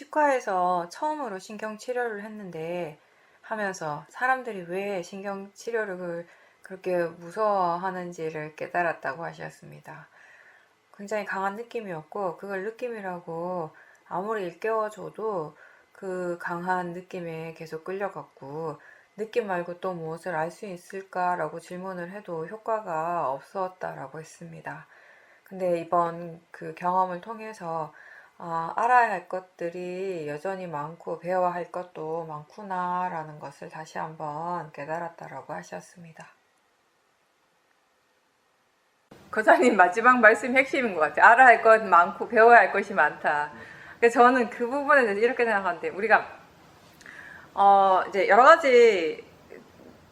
치과에서 처음으로 신경치료를 했는데 하면서 사람들이 왜 신경치료를 그렇게 무서워하는지를 깨달았다고 하셨습니다. 굉장히 강한 느낌이었고 그걸 느낌이라고 아무리 일깨워줘도 그 강한 느낌에 계속 끌려갔고 느낌 말고 또 무엇을 알 수 있을까라고 질문을 해도 효과가 없었다라고 했습니다. 근데 이번 그 경험을 통해서 알아야 할 것들이 여전히 많고 배워야 할 것도 많구나라는 것을 다시 한번 깨달았다라고 하셨습니다. 거사님 마지막 말씀 핵심인 것 같아요. 알아야 할 것 많고 배워야 할 것이 많다. 그래서 저는 그 부분에 대해서 이렇게 생각하는데 우리가 이제 여러 가지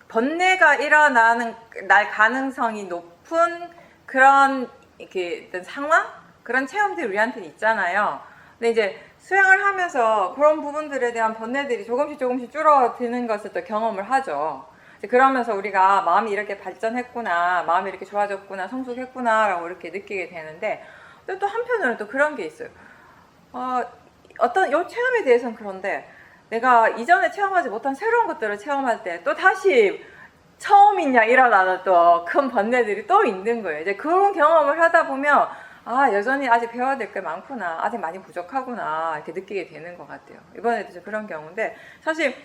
번뇌가 일어나는 날 가능성이 높은 그런 이렇게 어떤 상황? 그런 체험들이 우리한테는 있잖아요. 근데 이제 수행을 하면서 그런 부분들에 대한 번뇌들이 조금씩 줄어드는 것을 또 경험을 하죠. 그러면서 우리가 마음이 이렇게 발전했구나, 마음이 이렇게 좋아졌구나, 성숙했구나 라고 이렇게 느끼게 되는데 또 한편으로는 또 그런 게 있어요. 어떤 요 체험에 대해서는 그런데 내가 이전에 체험하지 못한 새로운 것들을 체험할 때 또 다시 처음이냐 일어나는 또 큰 번뇌들이 또 있는 거예요. 이제 그런 경험을 하다 보면 여전히 아직 배워야 될 게 많구나, 아직 많이 부족하구나 이렇게 느끼게 되는 것 같아요. 이번에도 그런 경우인데 사실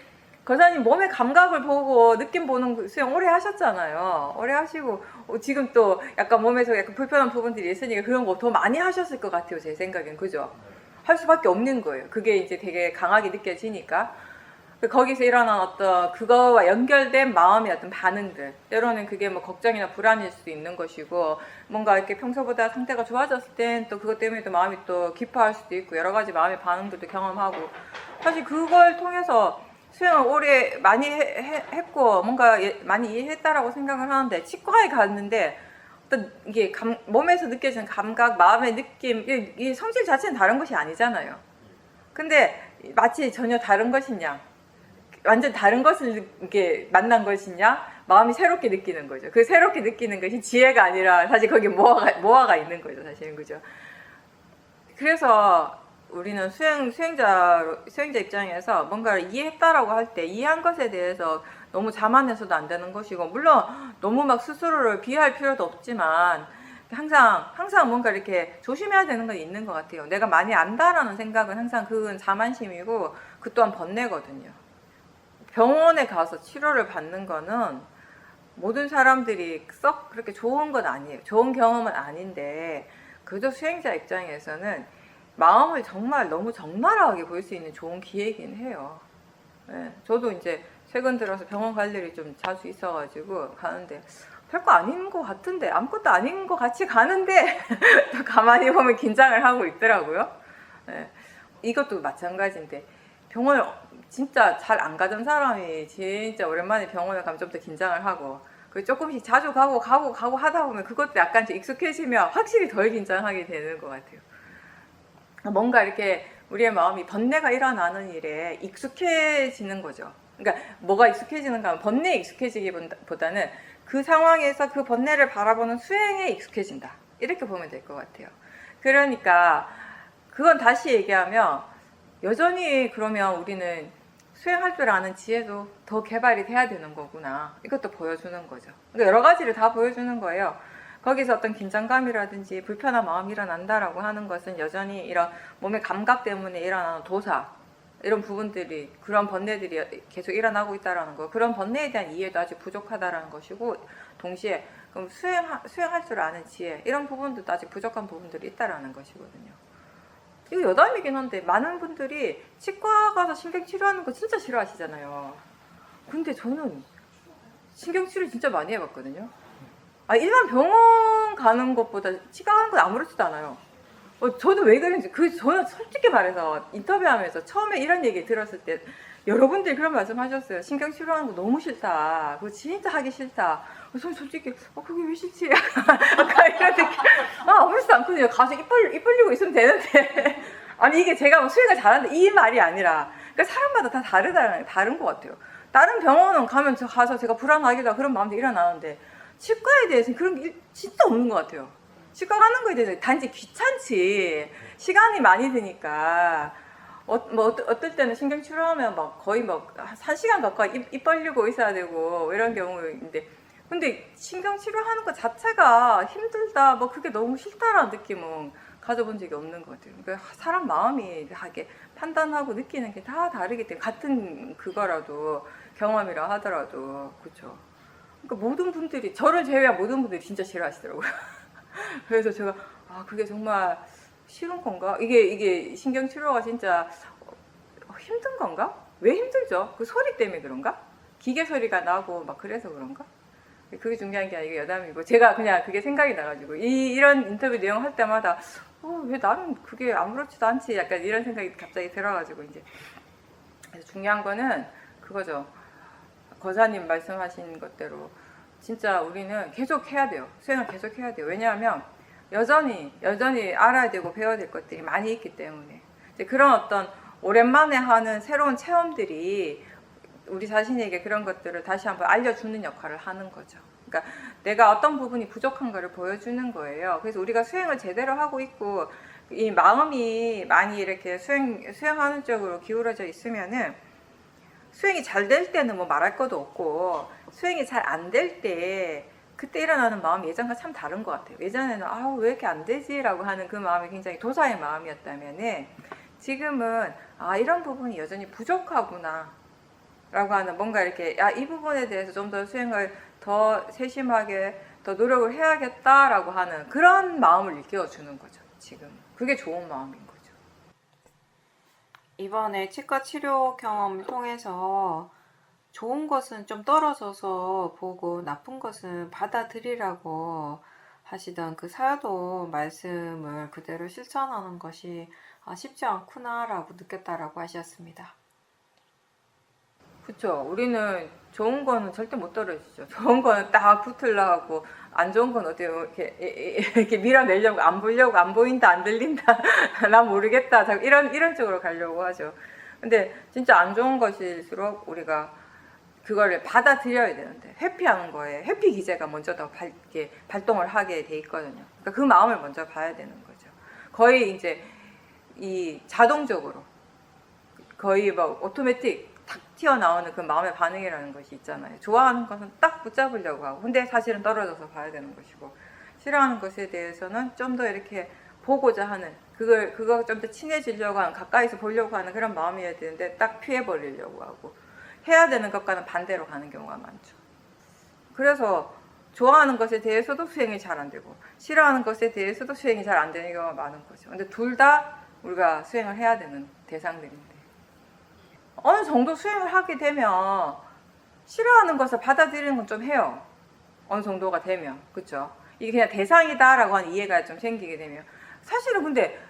거사님 몸의 감각을 보고 느낌 보는 수영 오래 하셨잖아요. 오래 하시고 지금 또 약간 몸에서 약간 불편한 부분들이 있으니까 그런 거 더 많이 하셨을 것 같아요. 제 생각엔. 그죠? 할 수밖에 없는 거예요. 그게 이제 되게 강하게 느껴지니까. 거기서 일어난 어떤 그거와 연결된 마음의 어떤 반응들, 때로는 그게 뭐 걱정이나 불안일 수도 있는 것이고 뭔가 이렇게 평소보다 상태가 좋아졌을 땐 또 그것 때문에 또 마음이 또 기뻐할 수도 있고 여러 가지 마음의 반응들도 경험하고 사실 그걸 통해서 수행을 오래 많이 했고 뭔가 많이 이해했다라고 생각을 하는데 치과에 갔는데 어떤 이게 몸에서 느껴지는 감각, 마음의 느낌, 이 성질 자체는 다른 것이 아니잖아요. 근데 마치 전혀 다른 것이냐, 완전 다른 것을 이렇게 만난 것이냐, 마음이 새롭게 느끼는 거죠. 그 새롭게 느끼는 것이 지혜가 아니라 사실 거기에 모아가 있는 거죠, 사실은. 그죠? 그래서 우리는 수행자 입장에서 뭔가를 이해했다라고 할 때 이해한 것에 대해서 너무 자만해서도 안 되는 것이고, 물론 너무 막 스스로를 비하할 필요도 없지만 항상 뭔가 이렇게 조심해야 되는 건 있는 것 같아요. 내가 많이 안다라는 생각은 항상 그건 자만심이고 그 또한 번뇌거든요. 병원에 가서 치료를 받는 거는 모든 사람들이 썩 그렇게 좋은 건 아니에요. 좋은 경험은 아닌데 그저 수행자 입장에서는 마음을 정말 너무 적나라하게 볼 수 있는 좋은 기회이긴 해요. 네, 저도 이제 최근 들어서 병원 갈 일이 좀 자주 있어가지고 가는데 별거 아닌 것 같은데 아무것도 아닌 것 같이 가는데 또 가만히 보면 긴장을 하고 있더라고요. 네, 이것도 마찬가지인데 병원을 진짜 잘 안 가던 사람이 진짜 오랜만에 병원에 가면 좀 더 긴장을 하고 조금씩 자주 가고 하다 보면 그것도 약간 좀 익숙해지면 확실히 덜 긴장하게 되는 것 같아요. 뭔가 이렇게 우리의 마음이 번뇌가 일어나는 일에 익숙해지는 거죠. 그러니까 뭐가 익숙해지는가 하면 번뇌에 익숙해지기보다는 그 상황에서 그 번뇌를 바라보는 수행에 익숙해진다. 이렇게 보면 될 것 같아요. 그러니까 그건 다시 얘기하면 여전히 그러면 우리는 수행할 줄 아는 지혜도 더 개발이 돼야 되는 거구나. 이것도 보여주는 거죠. 그러니까 여러 가지를 다 보여주는 거예요. 거기서 어떤 긴장감이라든지 불편한 마음이 일어난다라고 하는 것은 여전히 이런 몸의 감각 때문에 일어나는 도사, 이런 부분들이, 그런 번뇌들이 계속 일어나고 있다라는 거, 그런 번뇌에 대한 이해도 아직 부족하다라는 것이고, 동시에 그럼 수행할 줄 아는 지혜, 이런 부분도 아직 부족한 부분들이 있다라는 것이거든요. 이거 여담이긴 한데 많은 분들이 치과 가서 신경치료하는 거 진짜 싫어하시잖아요. 근데 저는 신경치료 진짜 많이 해봤거든요. 일반 병원 가는 것보다 치과 가는 건 아무렇지도 않아요. 저도 왜 그런지, 저는 솔직히 말해서 인터뷰하면서 처음에 이런 얘기 들었을 때 여러분들이 그런 말씀 하셨어요. 신경치료하는 거 너무 싫다. 그거 진짜 하기 싫다. 저는 솔직히 그게 왜 싫지? 약간 이런 느낌. 아무렇지도 않거든요. 가서 입 벌리고 있으면 되는데 아니 이게 제가 뭐 수행을 잘하는데 이 말이 아니라 그러니까 사람마다 다 다른 것 같아요. 다른 병원은 가서 제가 불안하기도 하고 그런 마음도 일어나는데 치과에 대해서는 그런 게 진짜 없는 것 같아요. 치과 가는 거에 대해서 단지 귀찮지, 시간이 많이 드니까 어떨 때는 신경 치료하면 막 거의 막 1시간 가까이 입 벌리고 있어야 되고 이런 경우인데, 근데 신경 치료하는 것 자체가 힘들다, 뭐 그게 너무 싫다라는 느낌은 가져본 적이 없는 것 같아요. 그러니까 사람 마음이 하게 판단하고 느끼는 게 다 다르기 때문에, 같은 그거라도 경험이라 하더라도, 그렇죠. 그러니까 모든 분들이, 저를 제외한 모든 분들이 진짜 싫어하시더라고요. 그래서 제가 그게 정말 싫은 건가? 이게 신경 치료가 진짜 힘든 건가? 왜 힘들죠? 그 소리 때문에 그런가? 기계 소리가 나고 막 그래서 그런가? 그게 중요한 게 아니고 여담이고, 제가 그냥 그게 생각이 나가지고 이런 인터뷰 내용 할 때마다 왜 나는 그게 아무렇지도 않지, 약간 이런 생각이 갑자기 들어가지고, 이제 중요한 거는 그거죠. 거사님 말씀하신 것대로 진짜 우리는 계속 해야 돼요. 수행을 계속 해야 돼요. 왜냐하면 여전히 알아야 되고 배워야 될 것들이 많이 있기 때문에, 이제 그런 어떤 오랜만에 하는 새로운 체험들이 우리 자신에게 그런 것들을 다시 한번 알려주는 역할을 하는 거죠. 그러니까 내가 어떤 부분이 부족한 거를 보여주는 거예요. 그래서 우리가 수행을 제대로 하고 있고 이 마음이 많이 이렇게 수행하는 쪽으로 기울어져 있으면은, 수행이 잘 될 때는 뭐 말할 것도 없고, 수행이 잘 안 될 때 그때 일어나는 마음이 예전과 참 다른 것 같아요. 예전에는 왜 이렇게 안 되지? 라고 하는 그 마음이 굉장히 도사의 마음이었다면은, 지금은 이런 부분이 여전히 부족하구나 라고 하는, 뭔가 이렇게 이 부분에 대해서 좀 더 수행을 더 세심하게 더 노력을 해야겠다라고 하는 그런 마음을 일깨워주는 거죠. 지금 그게 좋은 마음인 거죠. 이번에 치과 치료 경험을 통해서 좋은 것은 좀 떨어져서 보고 나쁜 것은 받아들이라고 하시던 그 사도 말씀을 그대로 실천하는 것이 쉽지 않구나라고 느꼈다라고 하셨습니다. 그쵸. 우리는 좋은 거는 절대 못 떨어지죠. 좋은 거는 딱 붙으려고, 안 좋은 건 어때요? 이렇게 밀어내려고, 안 보려고, 안 보인다, 안 들린다, 난 모르겠다, 이런 쪽으로 가려고 하죠. 근데 진짜 안 좋은 것일수록 우리가 그거를 받아들여야 되는데, 회피하는 거에 회피 기제가 먼저 더 이렇게 발동을 하게 돼 있거든요. 그러니까 그 마음을 먼저 봐야 되는 거죠. 거의 이제 이 자동적으로, 거의 막 오토매틱 탁 튀어나오는 그 마음의 반응이라는 것이 있잖아요. 좋아하는 것은 딱 붙잡으려고 하고, 근데 사실은 떨어져서 봐야 되는 것이고, 싫어하는 것에 대해서는 좀 더 이렇게 보고자 하는, 그거 좀 더 친해지려고 하는, 가까이서 보려고 하는 그런 마음이어야 되는데 딱 피해버리려고 하고, 해야 되는 것과는 반대로 가는 경우가 많죠. 그래서 좋아하는 것에 대해서도 수행이 잘 안 되고, 싫어하는 것에 대해서도 수행이 잘 안 되는 경우가 많은 거죠. 근데 둘 다 우리가 수행을 해야 되는 대상들인데, 어느 정도 수행을 하게 되면 싫어하는 것을 받아들이는 건 좀 해요. 어느 정도가 되면, 그렇죠? 이게 그냥 대상이다라고 하는 이해가 좀 생기게 되면. 사실은 근데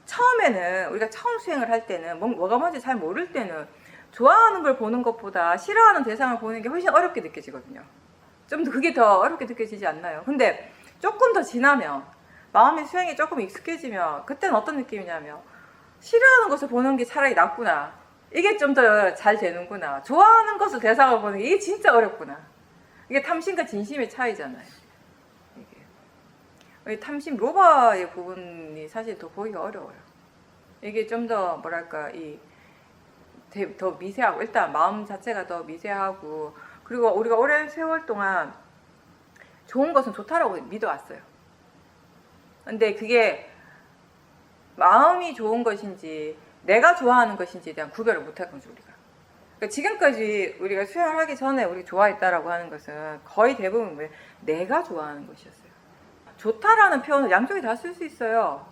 처음에는, 우리가 처음 수행을 할 때는 뭐가 뭔지 잘 모를 때는 좋아하는 걸 보는 것보다 싫어하는 대상을 보는 게 훨씬 어렵게 느껴지거든요. 좀 더 그게 더 어렵게 느껴지지 않나요? 근데 조금 더 지나면, 마음의 수행이 조금 익숙해지면, 그때는 어떤 느낌이냐면, 싫어하는 것을 보는 게 차라리 낫구나, 이게 좀 더 잘 되는구나, 좋아하는 것을 대상을 보는 게 이게 진짜 어렵구나. 이게 탐심과 진심의 차이잖아요. 이게 탐심 로바의 부분이 사실 더 보기가 어려워요. 이게 좀 더 뭐랄까, 더 미세하고, 일단 마음 자체가 더 미세하고, 그리고 우리가 오랜 세월 동안 좋은 것은 좋다라고 믿어왔어요. 근데 그게 마음이 좋은 것인지 내가 좋아하는 것인지에 대한 구별을 못할 거죠, 우리가. 그러니까 지금까지 우리가 수행을 하기 전에 우리 좋아했다라고 하는 것은 거의 대부분 왜 내가 좋아하는 것이었어요. 좋다라는 표현을 양쪽에 다 쓸 수 있어요.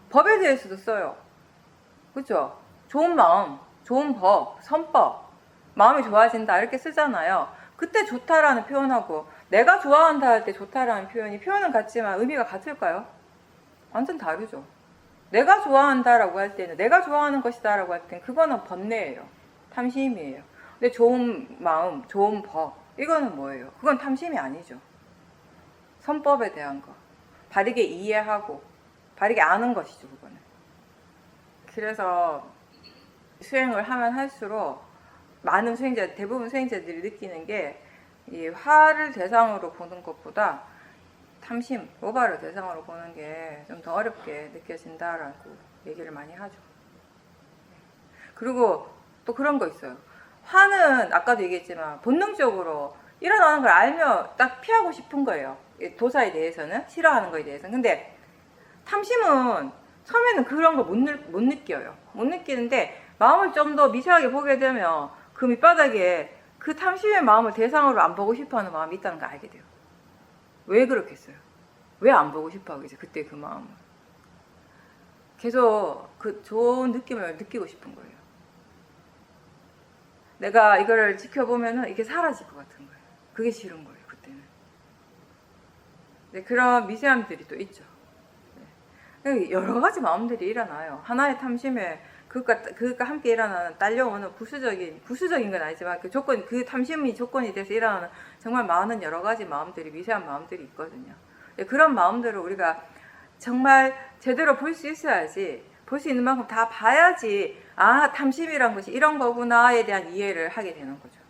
법에 대해서도 써요. 그렇죠? 좋은 마음, 좋은 법, 선법, 마음이 좋아진다 이렇게 쓰잖아요. 그때 좋다라는 표현하고 내가 좋아한다 할 때 좋다라는 표현은 같지만 의미가 같을까요? 완전 다르죠. 내가 좋아한다라고 할 때는, 내가 좋아하는 것이다라고 할 때는 그거는 번뇌예요. 탐심이에요. 근데 좋은 마음, 좋은 법, 이거는 뭐예요? 그건 탐심이 아니죠. 선법에 대한 거, 바르게 이해하고 바르게 아는 것이죠, 그거는. 그래서 수행을 하면 할수록 많은 대부분 수행자들이 느끼는 게, 이 화를 대상으로 보는 것보다 탐심, 로바를 대상으로 보는 게 좀 더 어렵게 느껴진다라고 얘기를 많이 하죠. 그리고 또 그런 거 있어요. 화는 아까도 얘기했지만 본능적으로 일어나는 걸 알면 딱 피하고 싶은 거예요. 도사에 대해서는, 싫어하는 거에 대해서는. 근데 탐심은 처음에는 그런 걸 못 느껴요. 못 느끼는데 마음을 좀 더 미세하게 보게 되면 그 밑바닥에 그 탐심의 마음을 대상으로 안 보고 싶어하는 마음이 있다는 걸 알게 돼요. 왜 그렇겠어요? 왜 안 보고 싶어 하겠어요? 그때 그 마음을. 계속 그 좋은 느낌을 느끼고 싶은 거예요. 내가 이거를 지켜보면은 이게 사라질 것 같은 거예요. 그게 싫은 거예요, 그때는. 네, 그런 미세함들이 또 있죠. 네. 여러 가지 마음들이 일어나요. 하나의 탐심에 그것과 함께 일어나는 딸려오는 부수적인 건 아니지만 그 탐심이 조건이 돼서 일어나는 정말 많은 여러 가지 마음들이, 미세한 마음들이 있거든요. 네, 그런 마음들을 우리가 정말 제대로 볼 수 있어야지, 볼 수 있는 만큼 다 봐야지, 아, 탐심이란 것이 이런 거구나에 대한 이해를 하게 되는 거죠.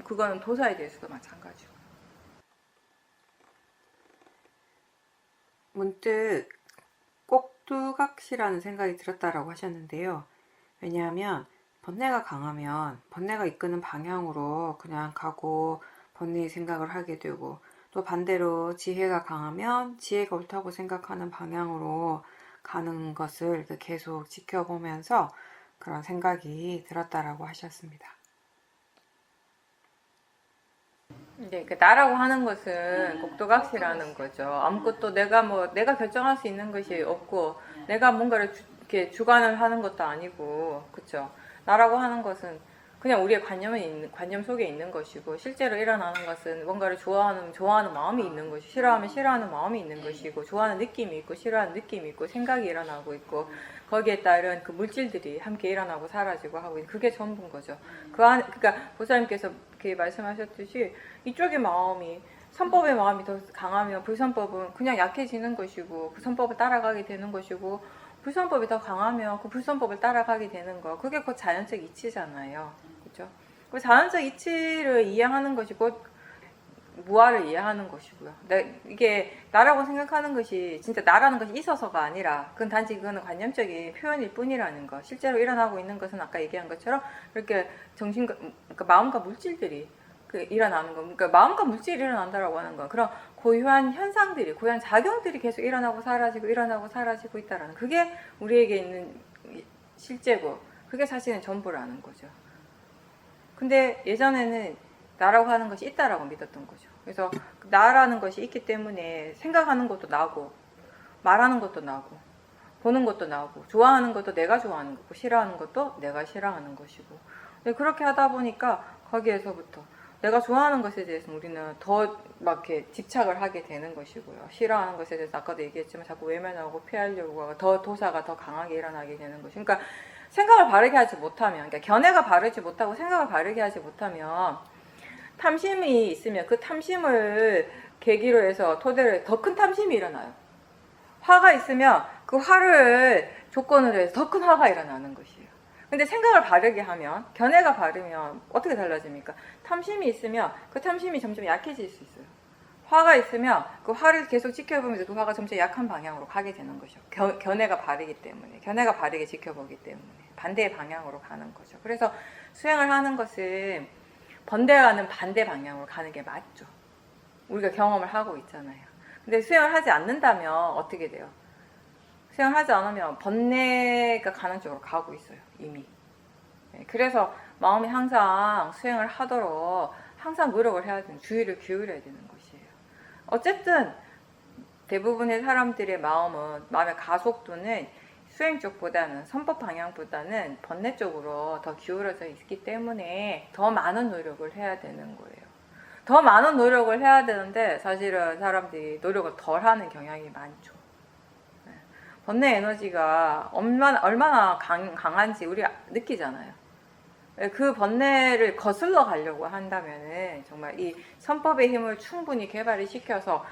그거는 도사에 대해서도 마찬가지고. 문득 꼭두각시라는 생각이 들었다라고 하셨는데요. 왜냐하면 번뇌가 강하면 번뇌가 이끄는 방향으로 그냥 가고 번뇌의 생각을 하게 되고, 또 반대로 지혜가 강하면 지혜가 옳다고 생각하는 방향으로 가는 것을 계속 지켜보면서 그런 생각이 들었다라고 하셨습니다. 네, 나라고 하는 것은 꼭두각시라는 거죠. 아무것도 내가 결정할 수 있는 것이 없고, 내가 뭔가를 이렇게 주관을 하는 것도 아니고, 그쵸? 나라고 하는 것은 그냥 우리의 관념 속에 있는 것이고, 실제로 일어나는 것은 뭔가를 좋아하는 마음이 있는 것이고, 싫어하면 싫어하는 마음이 있는 것이고, 좋아하는 느낌이 있고, 싫어하는 느낌이 있고, 생각이 일어나고 있고, 거기에 따른 그 물질들이 함께 일어나고 사라지고 하고 있는, 그게 전부인 거죠. 그러니까 보살님께서 이렇게 말씀하셨듯이 이쪽의 마음이, 선법의 마음이 더 강하면 불선법은 그냥 약해지는 것이고, 그 선법을 따라가게 되는 것이고, 불선법이 더 강하면 그 불선법을 따라가게 되는 거, 그게 곧 자연적 이치잖아요. 그죠? 그 자연적 이치를 이해하는 것이 곧 무아를 이해하는 것이고요. 이게 나라고 생각하는 것이 진짜 나라는 것이 있어서가 아니라, 그거는 관념적인 표현일 뿐이라는 것. 실제로 일어나고 있는 것은 아까 얘기한 것처럼 이렇게 그러니까 마음과 물질들이 일어나는 거. 그러니까 마음과 물질이 일어난다라고 하는 건 그런 고유한 현상들이, 고유한 작용들이 계속 일어나고 사라지고 있다라는, 그게 우리에게 있는 실제고, 그게 사실은 전부라는 거죠. 근데 예전에는 나라고 하는 것이 있다라고 믿었던 거죠. 그래서 나라는 것이 있기 때문에 생각하는 것도 나고, 말하는 것도 나고, 보는 것도 나고, 좋아하는 것도 내가 좋아하는 거고, 싫어하는 것도 내가 싫어하는 것이고. 그렇게 하다 보니까 거기에서부터 내가 좋아하는 것에 대해서 우리는 더 막 이렇게 집착을 하게 되는 것이고요. 싫어하는 것에 대해서 아까도 얘기했지만 자꾸 외면하고 피하려고 하고, 더 도사가 더 강하게 일어나게 되는 것이. 그러니까 생각을 바르게 하지 못하면, 그러니까 견해가 바르지 못하고 생각을 바르게 하지 못하면, 탐심이 있으면 그 탐심을 계기로 해서 토대로 더 큰 탐심이 일어나요. 화가 있으면 그 화를 조건으로 해서 더 큰 화가 일어나는 것이에요. 근데 생각을 바르게 하면, 견해가 바르면 어떻게 달라집니까? 탐심이 있으면 그 탐심이 점점 약해질 수 있어요. 화가 있으면 그 화를 계속 지켜보면서 그 화가 점점 약한 방향으로 가게 되는 거죠. 견해가 바르기 때문에, 견해가 바르게 지켜보기 때문에 반대의 방향으로 가는 거죠. 그래서 수행을 하는 것은 번뇌와는 반대 방향으로 가는 게 맞죠. 우리가 경험을 하고 있잖아요. 근데 수행을 하지 않는다면 어떻게 돼요? 수행을 하지 않으면 번뇌가 가는 쪽으로 가고 있어요, 이미. 그래서 마음이 항상 수행을 하도록 항상 노력을 해야 되는, 주의를 기울여야 되는 것이에요. 어쨌든 대부분의 사람들의 마음의 가속도는 수행 쪽보다는, 선법 방향보다는 번뇌 쪽으로 더 기울어져 있기 때문에 더 많은 노력을 해야 되는 거예요. 더 많은 노력을 해야 되는데 사실은 사람들이 노력을 덜 하는 경향이 많죠. 번뇌 에너지가 얼마나 강한지 우리가 느끼잖아요. 그 번뇌를 거슬러 가려고 한다면은 정말 이 선법의 힘을 충분히 개발을 시켜서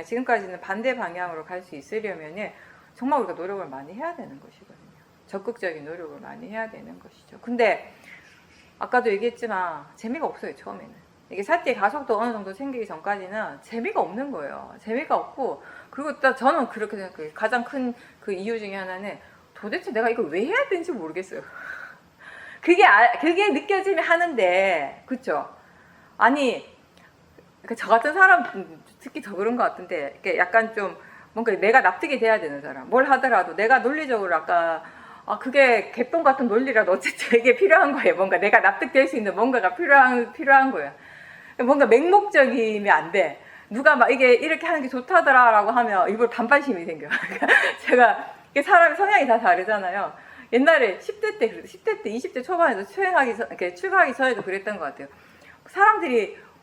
지금까지는 반대 방향으로 갈 수 있으려면은 정말 우리가 노력을 많이 해야 되는 것이거든요. 적극적인 노력을 많이 해야 되는 것이죠. 근데 아까도 얘기했지만 재미가 없어요, 처음에는. 이게 사티의 가속도 어느 정도 생기기 전까지는 재미가 없는 거예요. 재미가 없고, 그리고 또 저는 그렇게 생각해요. 가장 큰 그 이유 중에 하나는 도대체 내가 이걸 왜 해야 되는지 모르겠어요. 그게 느껴지면 하는데, 그쵸? 아니, 저 같은 사람, 특히 더 그런 것 같은데, 이렇게 약간 좀, 뭔가 내가 납득이 돼야 되는 사람. 뭘 하더라도 내가 논리적으로 아까, 그게 개똥 같은 논리라도 어쨌든 이게 필요한 거예요. 뭔가 내가 납득될 수 있는 뭔가가 필요한 거예요. 뭔가 맹목적이면 안 돼. 누가 막 이게 이렇게 하는 게 좋다더라라고 하면 일부러 반발심이 생겨. 제가, 이게 사람의 성향이 다 다르잖아요. 옛날에 10대 때, 10대 때, 20대 초반에도 이렇게 출가하기 전에도 그랬던 것 같아요.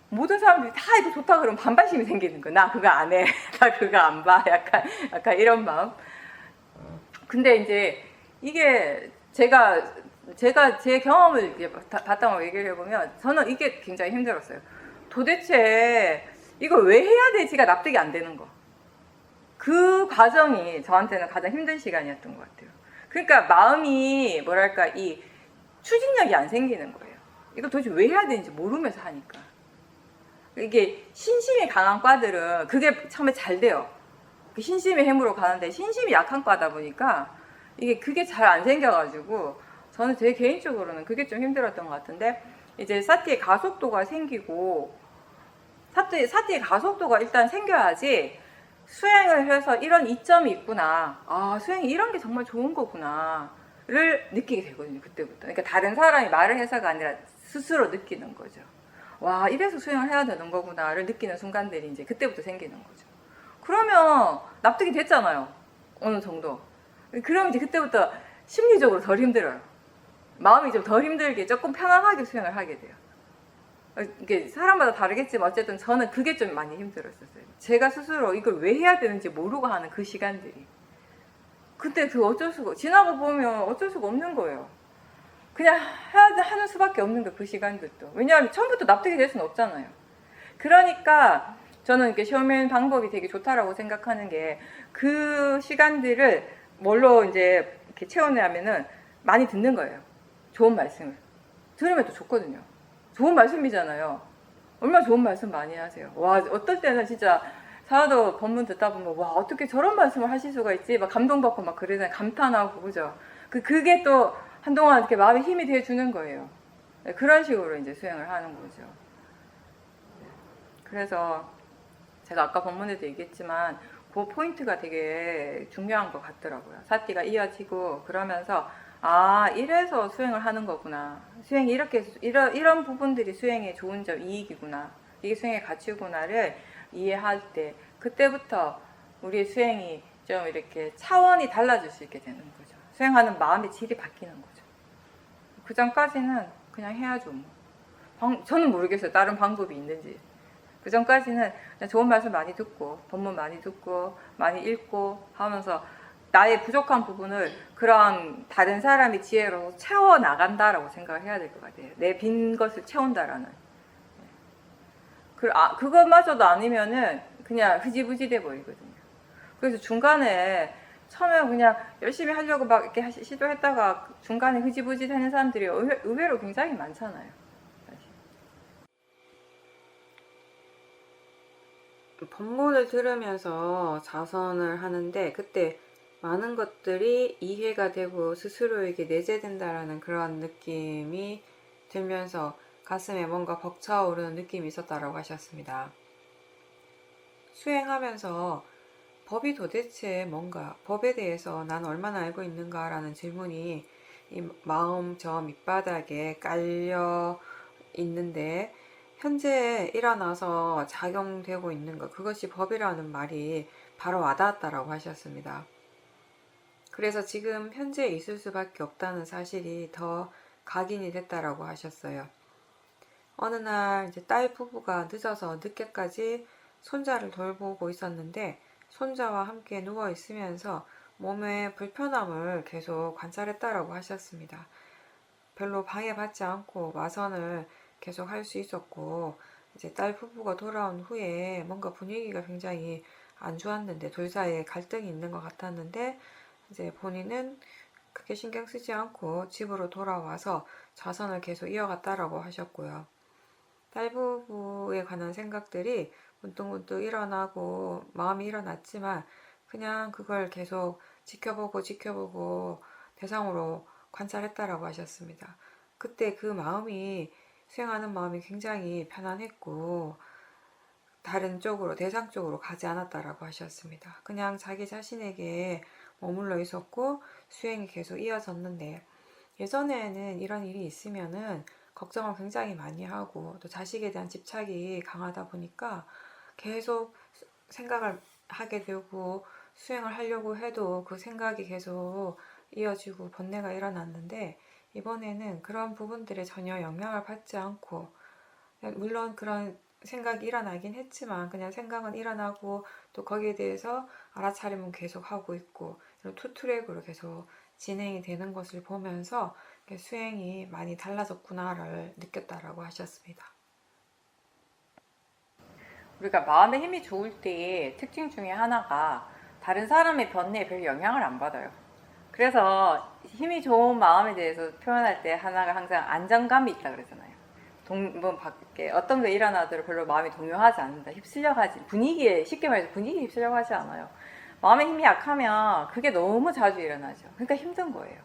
모든 사람들이 다 이거 좋다 그러면 반발심이 생기는 거야. 나 그거 안 해. 나 그거 안 봐. 약간 이런 마음. 근데 이제 이게 제가 제 경험을 바탕으로 얘기를 해보면 저는 이게 굉장히 힘들었어요. 도대체 이걸 왜 해야 되지가 납득이 안 되는 거. 그 과정이 저한테는 가장 힘든 시간이었던 것 같아요. 그러니까 마음이 뭐랄까 이 추진력이 안 생기는 거예요. 이거 도대체 왜 해야 되는지 모르면서 하니까. 이게 신심이 강한 과들은 그게 처음에 잘 돼요. 신심의 힘으로 가는데 신심이 약한 과다 보니까 그게 잘 안 생겨가지고 저는 제 개인적으로는 그게 좀 힘들었던 것 같은데 이제 사티의 가속도가 생기고 사티의 가속도가 일단 생겨야지 수행을 해서 이런 이점이 있구나. 수행이 이런 게 정말 좋은 거구나를 느끼게 되거든요. 그때부터. 그러니까 다른 사람이 말을 해서가 아니라 스스로 느끼는 거죠. 와, 이래서 수행을 해야 되는 거구나를 느끼는 순간들이 이제 그때부터 생기는 거죠. 그러면 납득이 됐잖아요. 어느 정도. 그럼 이제 그때부터 심리적으로 덜 힘들어요. 마음이 좀 덜 힘들게 조금 편안하게 수행을 하게 돼요. 이게 사람마다 다르겠지만 어쨌든 저는 그게 좀 많이 힘들었었어요. 제가 스스로 이걸 왜 해야 되는지 모르고 하는 그 시간들이. 그때 지나고 보면 어쩔 수가 없는 거예요. 그냥 하는 수밖에 없는 거, 그 시간들도. 왜냐하면 처음부터 납득이 될 수는 없잖아요. 그러니까 저는 이렇게 쇼맨 방법이 되게 좋다라고 생각하는 게 그 시간들을 뭘로 이제 이렇게 채우냐면은 많이 듣는 거예요. 좋은 말씀을. 들으면 또 좋거든요. 좋은 말씀이잖아요. 얼마나 좋은 말씀 많이 하세요. 와, 어떨 때는 진짜 사도 법문 듣다 보면 와, 어떻게 저런 말씀을 하실 수가 있지? 막 감동받고 막 그러잖아요. 감탄하고, 그죠? 그게 또 한동안 이렇게 마음에 힘이 돼주는 거예요. 네, 그런 식으로 이제 수행을 하는 거죠. 그래서 제가 아까 본문에도 얘기했지만 그 포인트가 되게 중요한 것 같더라고요. 사티가 이어지고 그러면서 이래서 수행을 하는 거구나. 수행이 이런 부분들이 수행의 좋은 점, 이익이구나. 이게 수행의 가치구나를 이해할 때 그때부터 우리의 수행이 좀 이렇게 차원이 달라질 수 있게 되는 거죠. 수행하는 마음의 질이 바뀌는 거죠. 그 전까지는 그냥 해야죠. 저는 모르겠어요. 다른 방법이 있는지. 그 전까지는 그냥 좋은 말씀 많이 듣고 법문 많이 듣고 많이 읽고 하면서 나의 부족한 부분을 그런 다른 사람의 지혜로 채워나간다라고 생각을 해야 될 것 같아요. 내 빈 것을 채운다라는. 그것마저도 아니면은 그냥 흐지부지 돼 버리거든요. 그래서 중간에 처음에 그냥 열심히 하려고 막 이렇게 시도했다가 중간에 흐지부지 되는 사람들이 의외로 굉장히 많잖아요. 사실. 법문을 들으면서 자선을 하는데 그때 많은 것들이 이해가 되고 스스로에게 내재된다라는 그런 느낌이 들면서 가슴에 뭔가 벅차오르는 느낌이 있었다라고 하셨습니다. 수행하면서 법이 도대체 뭔가, 법에 대해서 난 얼마나 알고 있는가라는 질문이 이 마음 저 밑바닥에 깔려 있는데 현재 일어나서 작용되고 있는 것, 그것이 법이라는 말이 바로 와닿았다라고 하셨습니다. 그래서 지금 현재 있을 수밖에 없다는 사실이 더 각인이 됐다라고 하셨어요. 어느 날 이제 딸 부부가 늦어서 늦게까지 손자를 돌보고 있었는데 손자와 함께 누워 있으면서 몸의 불편함을 계속 관찰했다라고 하셨습니다. 별로 방해받지 않고 와선을 계속 할 수 있었고 이제 딸 부부가 돌아온 후에 뭔가 분위기가 굉장히 안 좋았는데 둘 사이에 갈등이 있는 것 같았는데 이제 본인은 크게 신경 쓰지 않고 집으로 돌아와서 자선을 계속 이어갔다라고 하셨고요. 딸 부부에 관한 생각들이 문득문득 일어나고 마음이 일어났지만 그냥 그걸 계속 지켜보고 대상으로 관찰했다라고 하셨습니다. 그때 그 마음이 수행하는 마음이 굉장히 편안했고 다른 쪽으로 대상 쪽으로 가지 않았다라고 하셨습니다. 그냥 자기 자신에게 머물러 있었고 수행이 계속 이어졌는데 예전에는 이런 일이 있으면은 걱정을 굉장히 많이 하고 또 자식에 대한 집착이 강하다 보니까 계속 생각을 하게 되고 수행을 하려고 해도 그 생각이 계속 이어지고 번뇌가 일어났는데 이번에는 그런 부분들에 전혀 영향을 받지 않고 물론 그런 생각이 일어나긴 했지만 그냥 생각은 일어나고 또 거기에 대해서 알아차림은 계속 하고 있고 이런 투트랙으로 계속 진행이 되는 것을 보면서 수행이 많이 달라졌구나를 느꼈다라고 하셨습니다. 우리가 마음의 힘이 좋을 때의 특징 중에 하나가 다른 사람의 변화에 별 영향을 안 받아요. 그래서 힘이 좋은 마음에 대해서 표현할 때 하나가 항상 안정감이 있다 그러잖아요. 뭐 밖에 어떤 게 일어나도 별로 마음이 동요하지 않는다. 휩쓸려가지 분위기에 쉽게 말해서 분위기에 휩쓸려가지 않아요. 마음의 힘이 약하면 그게 너무 자주 일어나죠. 그러니까 힘든 거예요.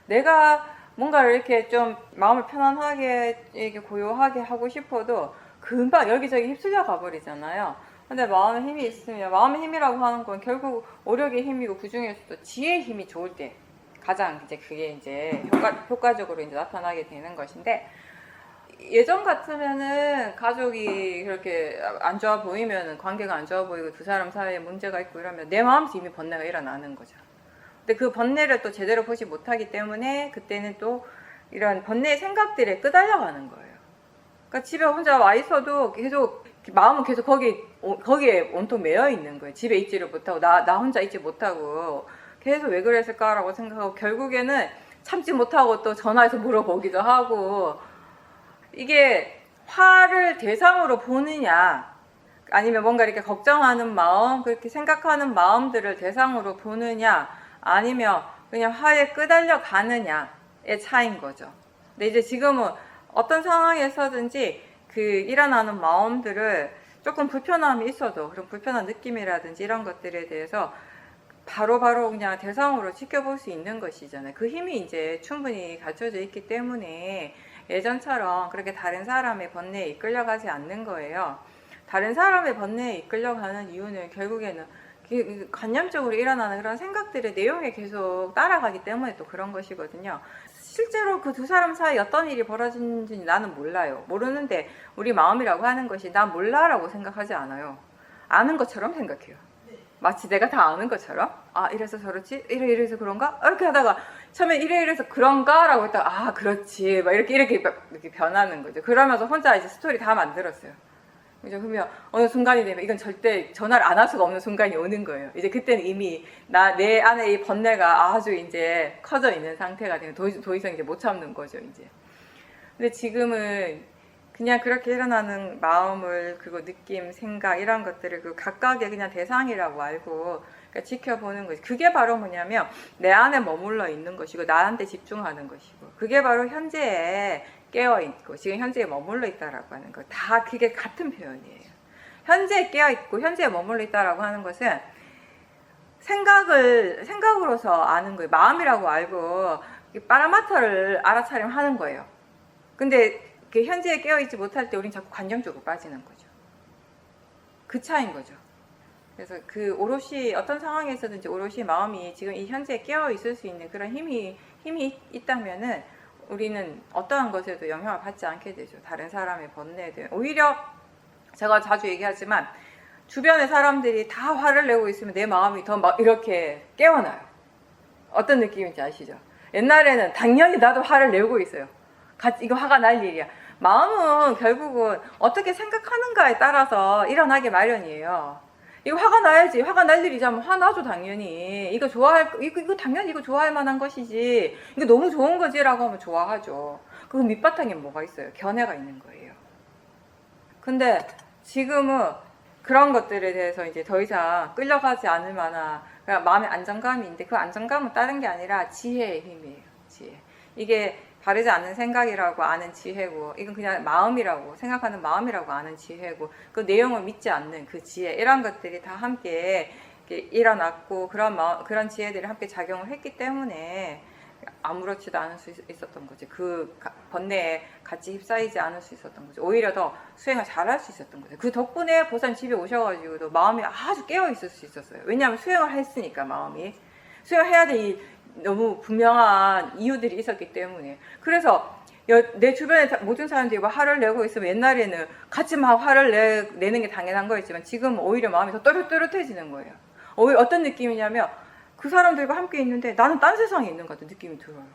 내가 뭔가를 이렇게 좀 마음을 편안하게 이렇게 고요하게 하고 싶어도 금방 여기저기 휩쓸려 가버리잖아요. 근데 마음의 힘이 있으면 마음의 힘이라고 하는 건 결국 오력의 힘이고 그 중에서도 지혜의 힘이 좋을 때 가장 이제 그게 이제 효과적으로 이제 나타나게 되는 것인데 예전 같으면은 가족이 그렇게 안 좋아 보이면 관계가 안 좋아 보이고 두 사람 사이에 문제가 있고 이러면 내 마음속 이미 번뇌가 일어나는 거죠. 근데 그 번뇌를 또 제대로 보지 못하기 때문에 그때는 또 이런 번뇌의 생각들에 끄달려가는 거예요. 그러니까 집에 혼자 와 있어도 계속 마음은 계속 거기에 온통 매여 있는 거예요. 집에 있지를 못하고 나 혼자 있지 못하고 계속 왜 그랬을까라고 생각하고 결국에는 참지 못하고 또 전화해서 물어보기도 하고 이게 화를 대상으로 보느냐 아니면 뭔가 이렇게 걱정하는 마음 그렇게 생각하는 마음들을 대상으로 보느냐 아니면 그냥 화에 끄달려 가느냐의 차이인 거죠. 근데 이제 지금은 어떤 상황에서든지 그 일어나는 마음들을 조금 불편함이 있어도 그런 불편한 느낌이라든지 이런 것들에 대해서 바로바로 그냥 대상으로 지켜볼 수 있는 것이잖아요. 그 힘이 이제 충분히 갖춰져 있기 때문에 예전처럼 그렇게 다른 사람의 번뇌에 이끌려가지 않는 거예요. 다른 사람의 번뇌에 이끌려가는 이유는 결국에는 관념적으로 일어나는 그런 생각들의 내용에 계속 따라가기 때문에 또 그런 것이거든요. 실제로 그 두 사람 사이에 어떤 일이 벌어지는지 나는 몰라요. 모르는데 우리 마음이라고 하는 것이 난 몰라라고 생각하지 않아요. 아는 것처럼 생각해요. 마치 내가 다 아는 것처럼 아 이래서 저렇지 이래서 그런가 이렇게 하다가 처음에 이래서 그런가 라고 했다가 아 그렇지 막 이렇게 변하는 거죠. 그러면서 혼자 이제 스토리 다 만들었어요. 그죠? 그러면 어느 순간이 되면 이건 절대 전화를 안 할 수가 없는 순간이 오는 거예요. 이제 그때는 이미 내 안에 이 번뇌가 아주 이제 커져 있는 상태가 되면 더 이상 이제 못 참는 거죠, 이제. 근데 지금은 그냥 그렇게 일어나는 마음을 그리고 느낌, 생각 이런 것들을 그 각각의 그냥 대상이라고 알고 그러니까 지켜보는 것이 그게 바로 뭐냐면 내 안에 머물러 있는 것이고 나한테 집중하는 것이고 그게 바로 현재에 깨어있고 지금 현재에 머물러 있다라고 하는 거 다 그게 같은 표현이에요. 현재에 깨어있고 현재에 머물러 있다라고 하는 것은 생각으로서 아는 거예요. 마음이라고 알고 파라마터를 알아차림하는 거예요. 근데 현재에 깨어있지 못할 때 우린 자꾸 관념적으로 빠지는 거죠. 그 차이인 거죠. 그래서 그 오롯이 어떤 상황에서든지 오롯이 마음이 지금 이 현재에 깨어 있을 수 있는 그런 힘이 있다면은 우리는 어떠한 것에도 영향을 받지 않게 되죠. 다른 사람의 번뇌에 대해. 오히려 제가 자주 얘기하지만 주변의 사람들이 다 화를 내고 있으면 내 마음이 더 막 이렇게 깨어나요. 어떤 느낌인지 아시죠? 옛날에는 당연히 나도 화를 내고 있어요. 이거 화가 날 일이야. 마음은 결국은 어떻게 생각하는가에 따라서 일어나게 마련이에요. 이거 화가 나야지. 화가 날 일이자면 화나죠, 당연히. 이거 당연히 이거 좋아할 만한 것이지. 이거 너무 좋은 거지라고 하면 좋아하죠. 그 밑바탕에 뭐가 있어요? 견해가 있는 거예요. 근데 지금은 그런 것들에 대해서 이제 더 이상 끌려가지 않을 만한 그냥 마음의 안정감이 있는데 그 안정감은 다른 게 아니라 지혜의 힘이에요. 지혜. 이게 바르지 않는 생각이라고 아는 지혜고 이건 그냥 마음이라고 생각하는 마음이라고 아는 지혜고 그 내용을 믿지 않는 그 지혜 이런 것들이 다 함께 이렇게 일어났고 그런 지혜들이 함께 작용을 했기 때문에 아무렇지도 않을 수 있었던 거지. 그 번뇌에 같이 휩싸이지 않을 수 있었던 거지. 오히려 더 수행을 잘할 수 있었던 거지. 그 덕분에 보살님 집에 오셔가지고도 마음이 아주 깨어 있을 수 있었어요. 왜냐하면 수행을 했으니까 마음이 수행해야 될 너무 분명한 이유들이 있었기 때문에. 그래서 내 주변에 모든 사람들이 막 화를 내고 있으면 옛날에는 같이 막 화를 내는 게 당연한 거였지만 지금은 오히려 마음이 더 또렷또렷해지는 거예요. 오히려 어떤 느낌이냐면 그 사람들과 함께 있는데 나는 딴 세상에 있는 것 같은 느낌이 들어요.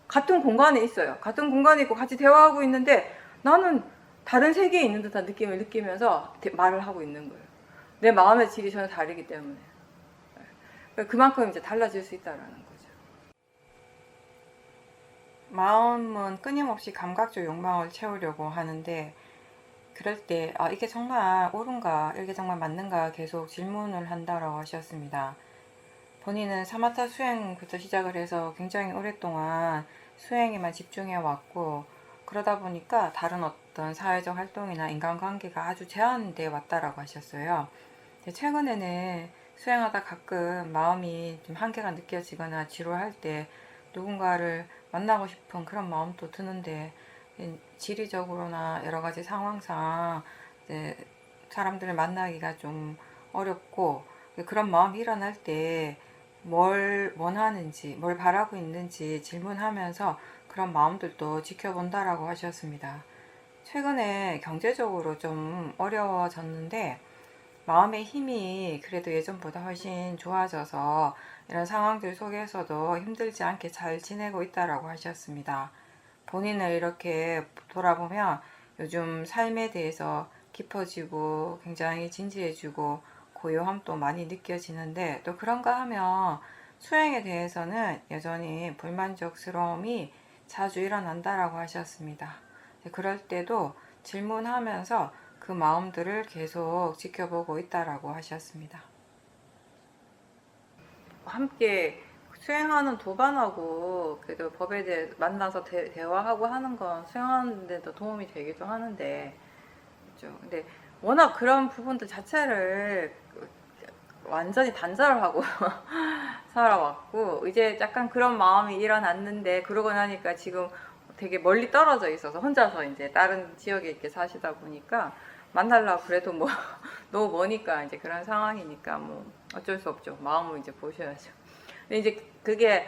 같은 공간에 있어요. 같은 공간에 있고 같이 대화하고 있는데 나는 다른 세계에 있는 듯한 느낌을 느끼면서 말을 하고 있는 거예요. 내 마음의 질이 전혀 다르기 때문에. 그만큼 이제 달라질 수 있다라는 거죠. 마음은 끊임없이 감각적 욕망을 채우려고 하는데 그럴 때 이게 정말 옳은가 이게 정말 맞는가 계속 질문을 한다라고 하셨습니다. 본인은 사마타 수행부터 시작을 해서 굉장히 오랫동안 수행에만 집중해 왔고 그러다 보니까 다른 어떤 사회적 활동이나 인간관계가 아주 제한되어 왔다라고 하셨어요. 최근에는 수행하다 가끔 마음이 좀 한계가 느껴지거나 지루할 때 누군가를 만나고 싶은 그런 마음도 드는데 지리적으로나 여러 가지 상황상 사람들을 만나기가 좀 어렵고 그런 마음이 일어날 때 뭘 원하는지 뭘 바라고 있는지 질문하면서 그런 마음들도 지켜본다라고 하셨습니다. 최근에 경제적으로 좀 어려워졌는데 마음의 힘이 그래도 예전보다 훨씬 좋아져서 이런 상황들 속에서도 힘들지 않게 잘 지내고 있다라고 하셨습니다. 본인을 이렇게 돌아보면 요즘 삶에 대해서 깊어지고 굉장히 진지해지고 고요함도 많이 느껴지는데 또 그런가 하면 수행에 대해서는 여전히 불만족스러움이 자주 일어난다라고 하셨습니다. 그럴 때도 질문하면서 그 마음들을 계속 지켜보고 있다라고 하셨습니다. 함께 수행하는 도반하고 그래도 법에 대해 만나서 대화하고 하는 건 수행하는 데도 도움이 되기도 하는데 그렇죠. 근데 워낙 그런 부분들 자체를 완전히 단절을 하고 살아왔고 이제 약간 그런 마음이 일어났는데 그러고 나니까 지금 되게 멀리 떨어져 있어서 혼자서 이제 다른 지역에 이렇게 사시다 보니까 만나려고 그래도 뭐 너무 머니까 이제 그런 상황이니까 뭐 어쩔 수 없죠. 마음을 이제 보셔야죠. 근데 이제 그게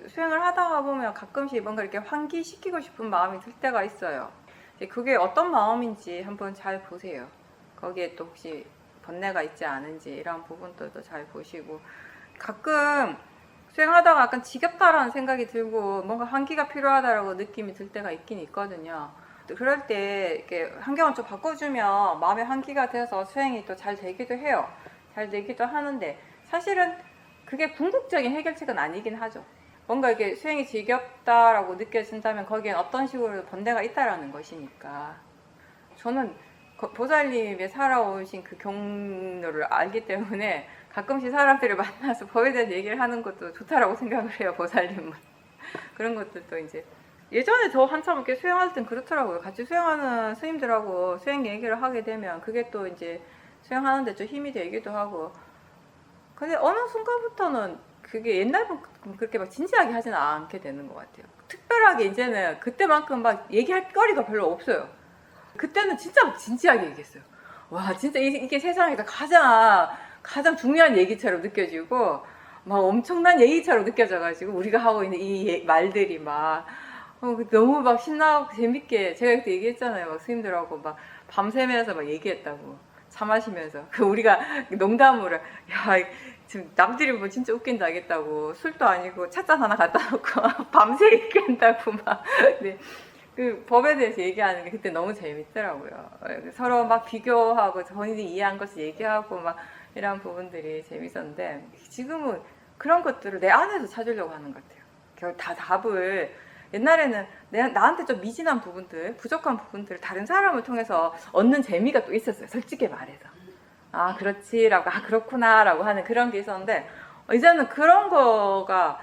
수행을 하다가 보면 가끔씩 뭔가 이렇게 환기시키고 싶은 마음이 들 때가 있어요. 그게 어떤 마음인지 한번 잘 보세요. 거기에 또 혹시 번뇌가 있지 않은지 이런 부분들도 잘 보시고 가끔 수행하다가 약간 지겹다라는 생각이 들고 뭔가 환기가 필요하다라고 느낌이 들 때가 있긴 있거든요. 그럴 때 이렇게 환경을 좀 바꿔주면 마음의 환기가 돼서 수행이 또 잘 되기도 해요. 잘 되기도 하는데 사실은 그게 궁극적인 해결책은 아니긴 하죠. 뭔가 이게 수행이 지겹다라고 느껴진다면 거기엔 어떤 식으로 번뇌가 있다라는 것이니까 저는 보살님의 살아오신 그 경로를 알기 때문에 가끔씩 사람들을 만나서 법에 대한 얘기를 하는 것도 좋다라고 생각을 해요. 보살님은 그런 것들도 이제 예전에 저 한참 이렇게 수행할 땐 그렇더라고요. 같이 수행하는 스님들하고 수행 얘기를 하게 되면 그게 또 이제 수행하는데 좀 힘이 되기도 하고 근데 어느 순간부터는 그게 옛날만큼 그렇게 막 진지하게 하지는 않게 되는 것 같아요. 특별하게 이제는 그때만큼 막 얘기할 거리가 별로 없어요. 그때는 진짜 진지하게 얘기했어요. 와 진짜 이게 세상에서 가장 중요한 얘기처럼 느껴지고 막 엄청난 얘기처럼 느껴져가지고 우리가 하고 있는 이 말들이 막 너무 막 신나고 재밌게 제가 그때 얘기했잖아요. 막 스님들하고 막 밤새면서 막 얘기했다고 차 마시면서 우리가 농담으로 야 지금 남들이 뭐 진짜 웃긴다 하겠다고 술도 아니고 찻잔 하나 갖다 놓고 밤새 얘기한다고 막 네. 그 법에 대해서 얘기하는 게 그때 너무 재밌더라고요. 서로 막 비교하고 본인이 이해한 것을 얘기하고 막 이런 부분들이 재밌었는데 지금은 그런 것들을 내 안에서 찾으려고 하는 것 같아요. 결국 다 답을 옛날에는 나한테 좀 미진한 부분들, 부족한 부분들을 다른 사람을 통해서 얻는 재미가 또 있었어요. 솔직히 말해서. 아 그렇지라고 아 그렇구나라고 하는 그런 게 있었는데 이제는 그런 거가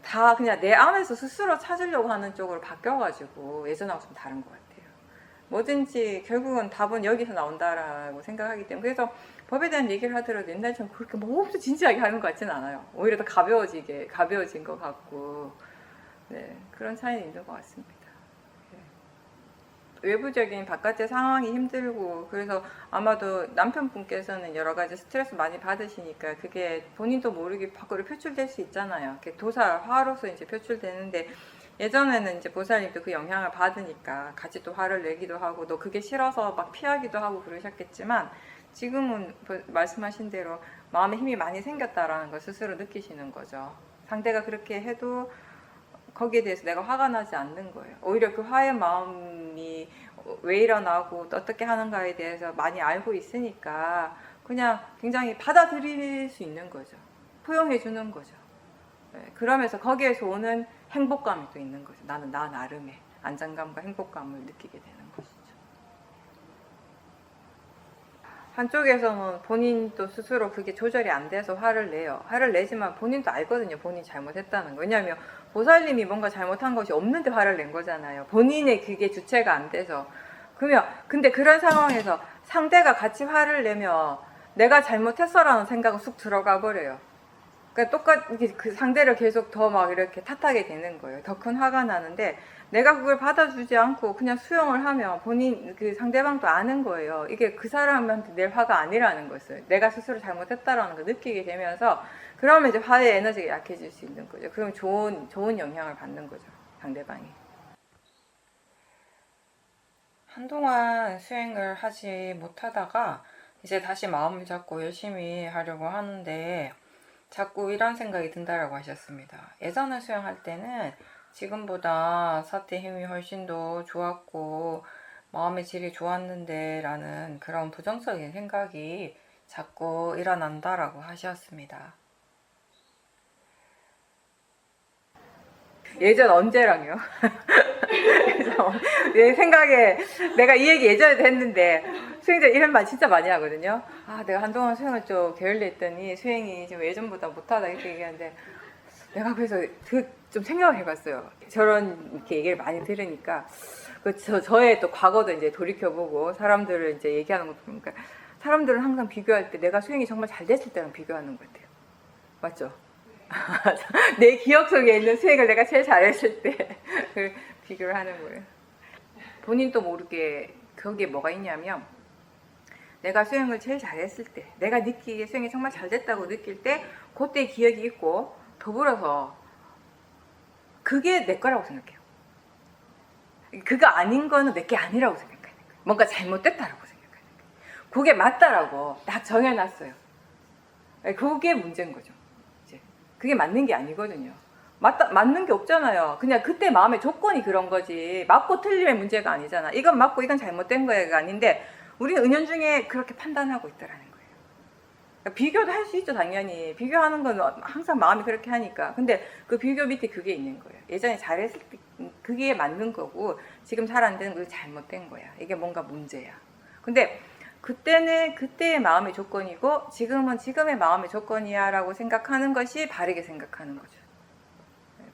다 그냥 내 안에서 스스로 찾으려고 하는 쪽으로 바뀌어가지고 예전하고 좀 다른 것 같아요. 뭐든지 결국은 답은 여기서 나온다라고 생각하기 때문에 그래서 법에 대한 얘기를 하더라도 옛날처럼 그렇게 뭐 엄청 진지하게 하는 것 같지는 않아요. 오히려 더 가벼워진 것 같고 네, 그런 차이는 있는 것 같습니다. 네. 외부적인 바깥의 상황이 힘들고 그래서 아마도 남편분께서는 여러 가지 스트레스 많이 받으시니까 그게 본인도 모르게 밖으로 표출될 수 있잖아요. 화로서 이제 표출되는데 예전에는 이제 보살님도 그 영향을 받으니까 같이 또 화를 내기도 하고 또 그게 싫어서 막 피하기도 하고 그러셨겠지만 지금은 말씀하신 대로 마음에 힘이 많이 생겼다라는 걸 스스로 느끼시는 거죠. 상대가 그렇게 해도 거기에 대해서 내가 화가 나지 않는 거예요. 오히려 그 화의 마음이 왜 일어나고 또 어떻게 하는가에 대해서 많이 알고 있으니까 그냥 굉장히 받아들일 수 있는 거죠. 포용해 주는 거죠. 네, 그러면서 거기에서 오는 행복감이 또 있는 거죠. 나는 나 나름의 안정감과 행복감을 느끼게 되는 것이죠. 한쪽에서는 본인도 스스로 그게 조절이 안 돼서 화를 내요. 화를 내지만 본인도 알거든요. 본인이 잘못했다는 거. 왜냐하면 보살님이 뭔가 잘못한 것이 없는데 화를 낸 거잖아요. 본인의 그게 주체가 안 돼서. 근데 그런 상황에서 상대가 같이 화를 내면 내가 잘못했어라는 생각은 쑥 들어가 버려요. 그러니까 똑같이 그 상대를 계속 더 막 이렇게 탓하게 되는 거예요. 더 큰 화가 나는데 내가 그걸 받아주지 않고 그냥 수용을 하면 그 상대방도 아는 거예요. 이게 그 사람한테 낼 화가 아니라는 것을 내가 스스로 잘못했다라는 걸 느끼게 되면서 그러면 이제 화의 에너지가 약해질 수 있는 거죠. 그럼 좋은 영향을 받는 거죠. 상대방이. 한동안 수행을 하지 못하다가 이제 다시 마음을 잡고 열심히 하려고 하는데 자꾸 이런 생각이 든다라고 하셨습니다. 예전에 수영할 때는 지금보다 사태 힘이 훨씬 더 좋았고 마음의 질이 좋았는데 라는 그런 부정적인 생각이 자꾸 일어난다라고 하셨습니다. 예전 언제랑요? 그래서 내 생각에 내가 이 얘기 예전에도 했는데 수행자 이런 말 진짜 많이 하거든요. 아, 내가 한동안 수행을 좀 게을리 했더니 수행이 좀 예전보다 못하다 이렇게 얘기하는데 내가 그래서 좀 생각을 해봤어요. 저런 이렇게 얘기를 많이 들으니까 저의 또 과거도 이제 돌이켜보고 사람들을 이제 얘기하는 거 보니까 사람들은 항상 비교할 때 내가 수행이 정말 잘 됐을 때랑 비교하는 것 같아요. 맞죠? 내 기억 속에 있는 수행을 내가 제일 잘했을 때 비교를 하는 거예요. 본인도 모르게 거기에 뭐가 있냐면 내가 수행을 제일 잘했을 때 내가 느끼기에 수행이 정말 잘 됐다고 느낄 때 그때 기억이 있고 더불어서 그게 내 거라고 생각해요. 그거 아닌 거는 내 게 아니라고 생각하는 거예요. 뭔가 잘못됐다라고 생각하는 거예요. 그게 맞다라고 딱 정해놨어요. 그게 문제인 거죠. 이제 그게 맞는 게 아니거든요. 맞는 게 없잖아요. 그냥 그때 마음의 조건이 그런 거지 맞고 틀림의 문제가 아니잖아. 이건 맞고 이건 잘못된 거가 아닌데 우리는 은연중에 그렇게 판단하고 있다라는 거예요. 그러니까 비교도 할 수 있죠. 당연히 비교하는 건 항상 마음이 그렇게 하니까. 근데 그 비교 밑에 그게 있는 거예요. 예전에 잘했을 때 그게 맞는 거고 지금 잘 안 되는 거 잘못된 거야. 이게 뭔가 문제야. 근데 그때는 그때의 마음의 조건이고 지금은 지금의 마음의 조건이야 라고 생각하는 것이 바르게 생각하는 거죠.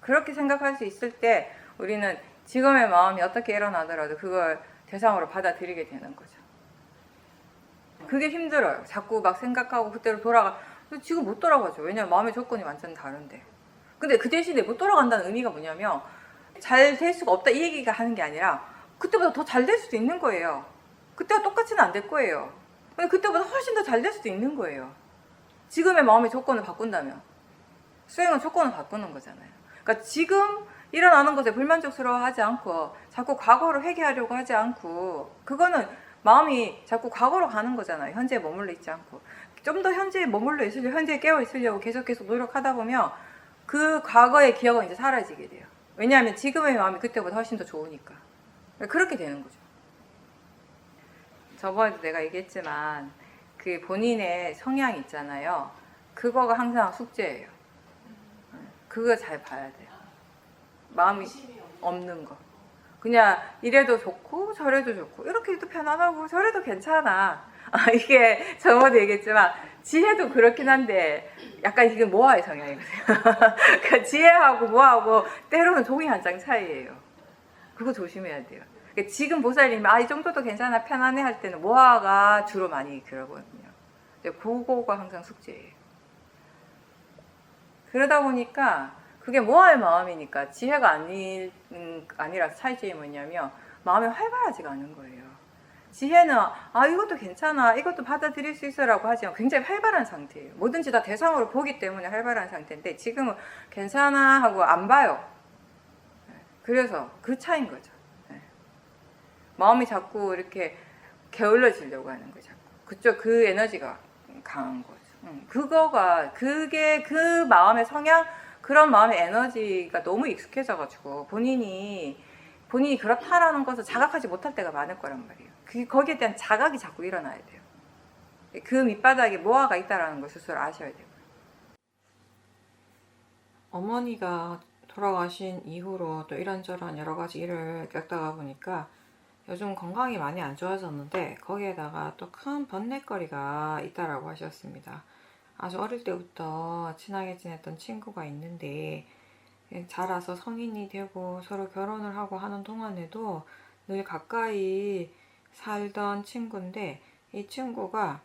그렇게 생각할 수 있을 때 우리는 지금의 마음이 어떻게 일어나더라도 그걸 대상으로 받아들이게 되는 거죠. 그게 힘들어요. 자꾸 막 생각하고 그때로 지금 못 돌아가죠. 왜냐면 마음의 조건이 완전 다른데. 근데 그 대신에 못 돌아간다는 의미가 뭐냐면 잘 될 수가 없다 이 얘기가 하는 게 아니라 그때보다 더 잘 될 수도 있는 거예요. 그때와 똑같이는 안 될 거예요. 근데 그때보다 훨씬 더 잘 될 수도 있는 거예요. 지금의 마음의 조건을 바꾼다면. 수행은 조건을 바꾸는 거잖아요. 그러니까 지금 일어나는 것에 불만족스러워하지 않고 자꾸 과거를 회귀하려고 하지 않고 그거는 마음이 자꾸 과거로 가는 거잖아요. 현재에 머물러 있지 않고. 좀 더 현재에 머물러 있으려고, 현재에 깨어 있으려고 계속 노력하다 보면 그 과거의 기억은 이제 사라지게 돼요. 왜냐하면 지금의 마음이 그때보다 훨씬 더 좋으니까. 그렇게 되는 거죠. 저번에도 내가 얘기했지만 그 본인의 성향이 있잖아요. 그거가 항상 숙제예요. 그거 잘 봐야 돼요. 마음이 없는 거. 그냥 이래도 좋고 저래도 좋고 이렇게 해도 편안하고 저래도 괜찮아. 이게 저번에 얘기했지만 지혜도 그렇긴 한데 약간 이게 모아의 성향이거든요. 그러니까 지혜하고 모아하고 때로는 종이 한 장 차이예요. 그거 조심해야 돼요. 그러니까 지금 보살님이 이 정도도 괜찮아 편안해 할 때는 모아가 주로 많이 그러거든요. 그거가 항상 숙제예요. 그러다 보니까 그게 모아의 마음이니까 지혜가 아니라 차이점이 뭐냐면 마음이 활발하지가 않은 거예요. 지혜는 이것도 괜찮아, 이것도 받아들일 수 있어라고 하지만 굉장히 활발한 상태예요. 뭐든지 다 대상으로 보기 때문에 활발한 상태인데 지금은 괜찮아 하고 안 봐요. 그래서 그 차이인 거죠. 마음이 자꾸 이렇게 게을러지려고 하는 거죠. 그 에너지가 강한 거죠. 그게 그 마음의 성향, 그런 마음의 에너지가 너무 익숙해져가지고 본인이 그렇다라는 것을 자각하지 못할 때가 많을 거란 말이에요. 거기에 대한 자각이 자꾸 일어나야 돼요. 그 밑바닥에 모아가 있다라는 걸 스스로 아셔야 돼요. 어머니가 돌아가신 이후로 또 이런저런 여러 가지 일을 겪다가 보니까 요즘 건강이 많이 안 좋아졌는데 거기에다가 또 큰 번뇌거리가 있다라고 하셨습니다. 아주 어릴 때부터 친하게 지냈던 친구가 있는데 자라서 성인이 되고 서로 결혼을 하고 하는 동안에도 늘 가까이 살던 친구인데 이 친구가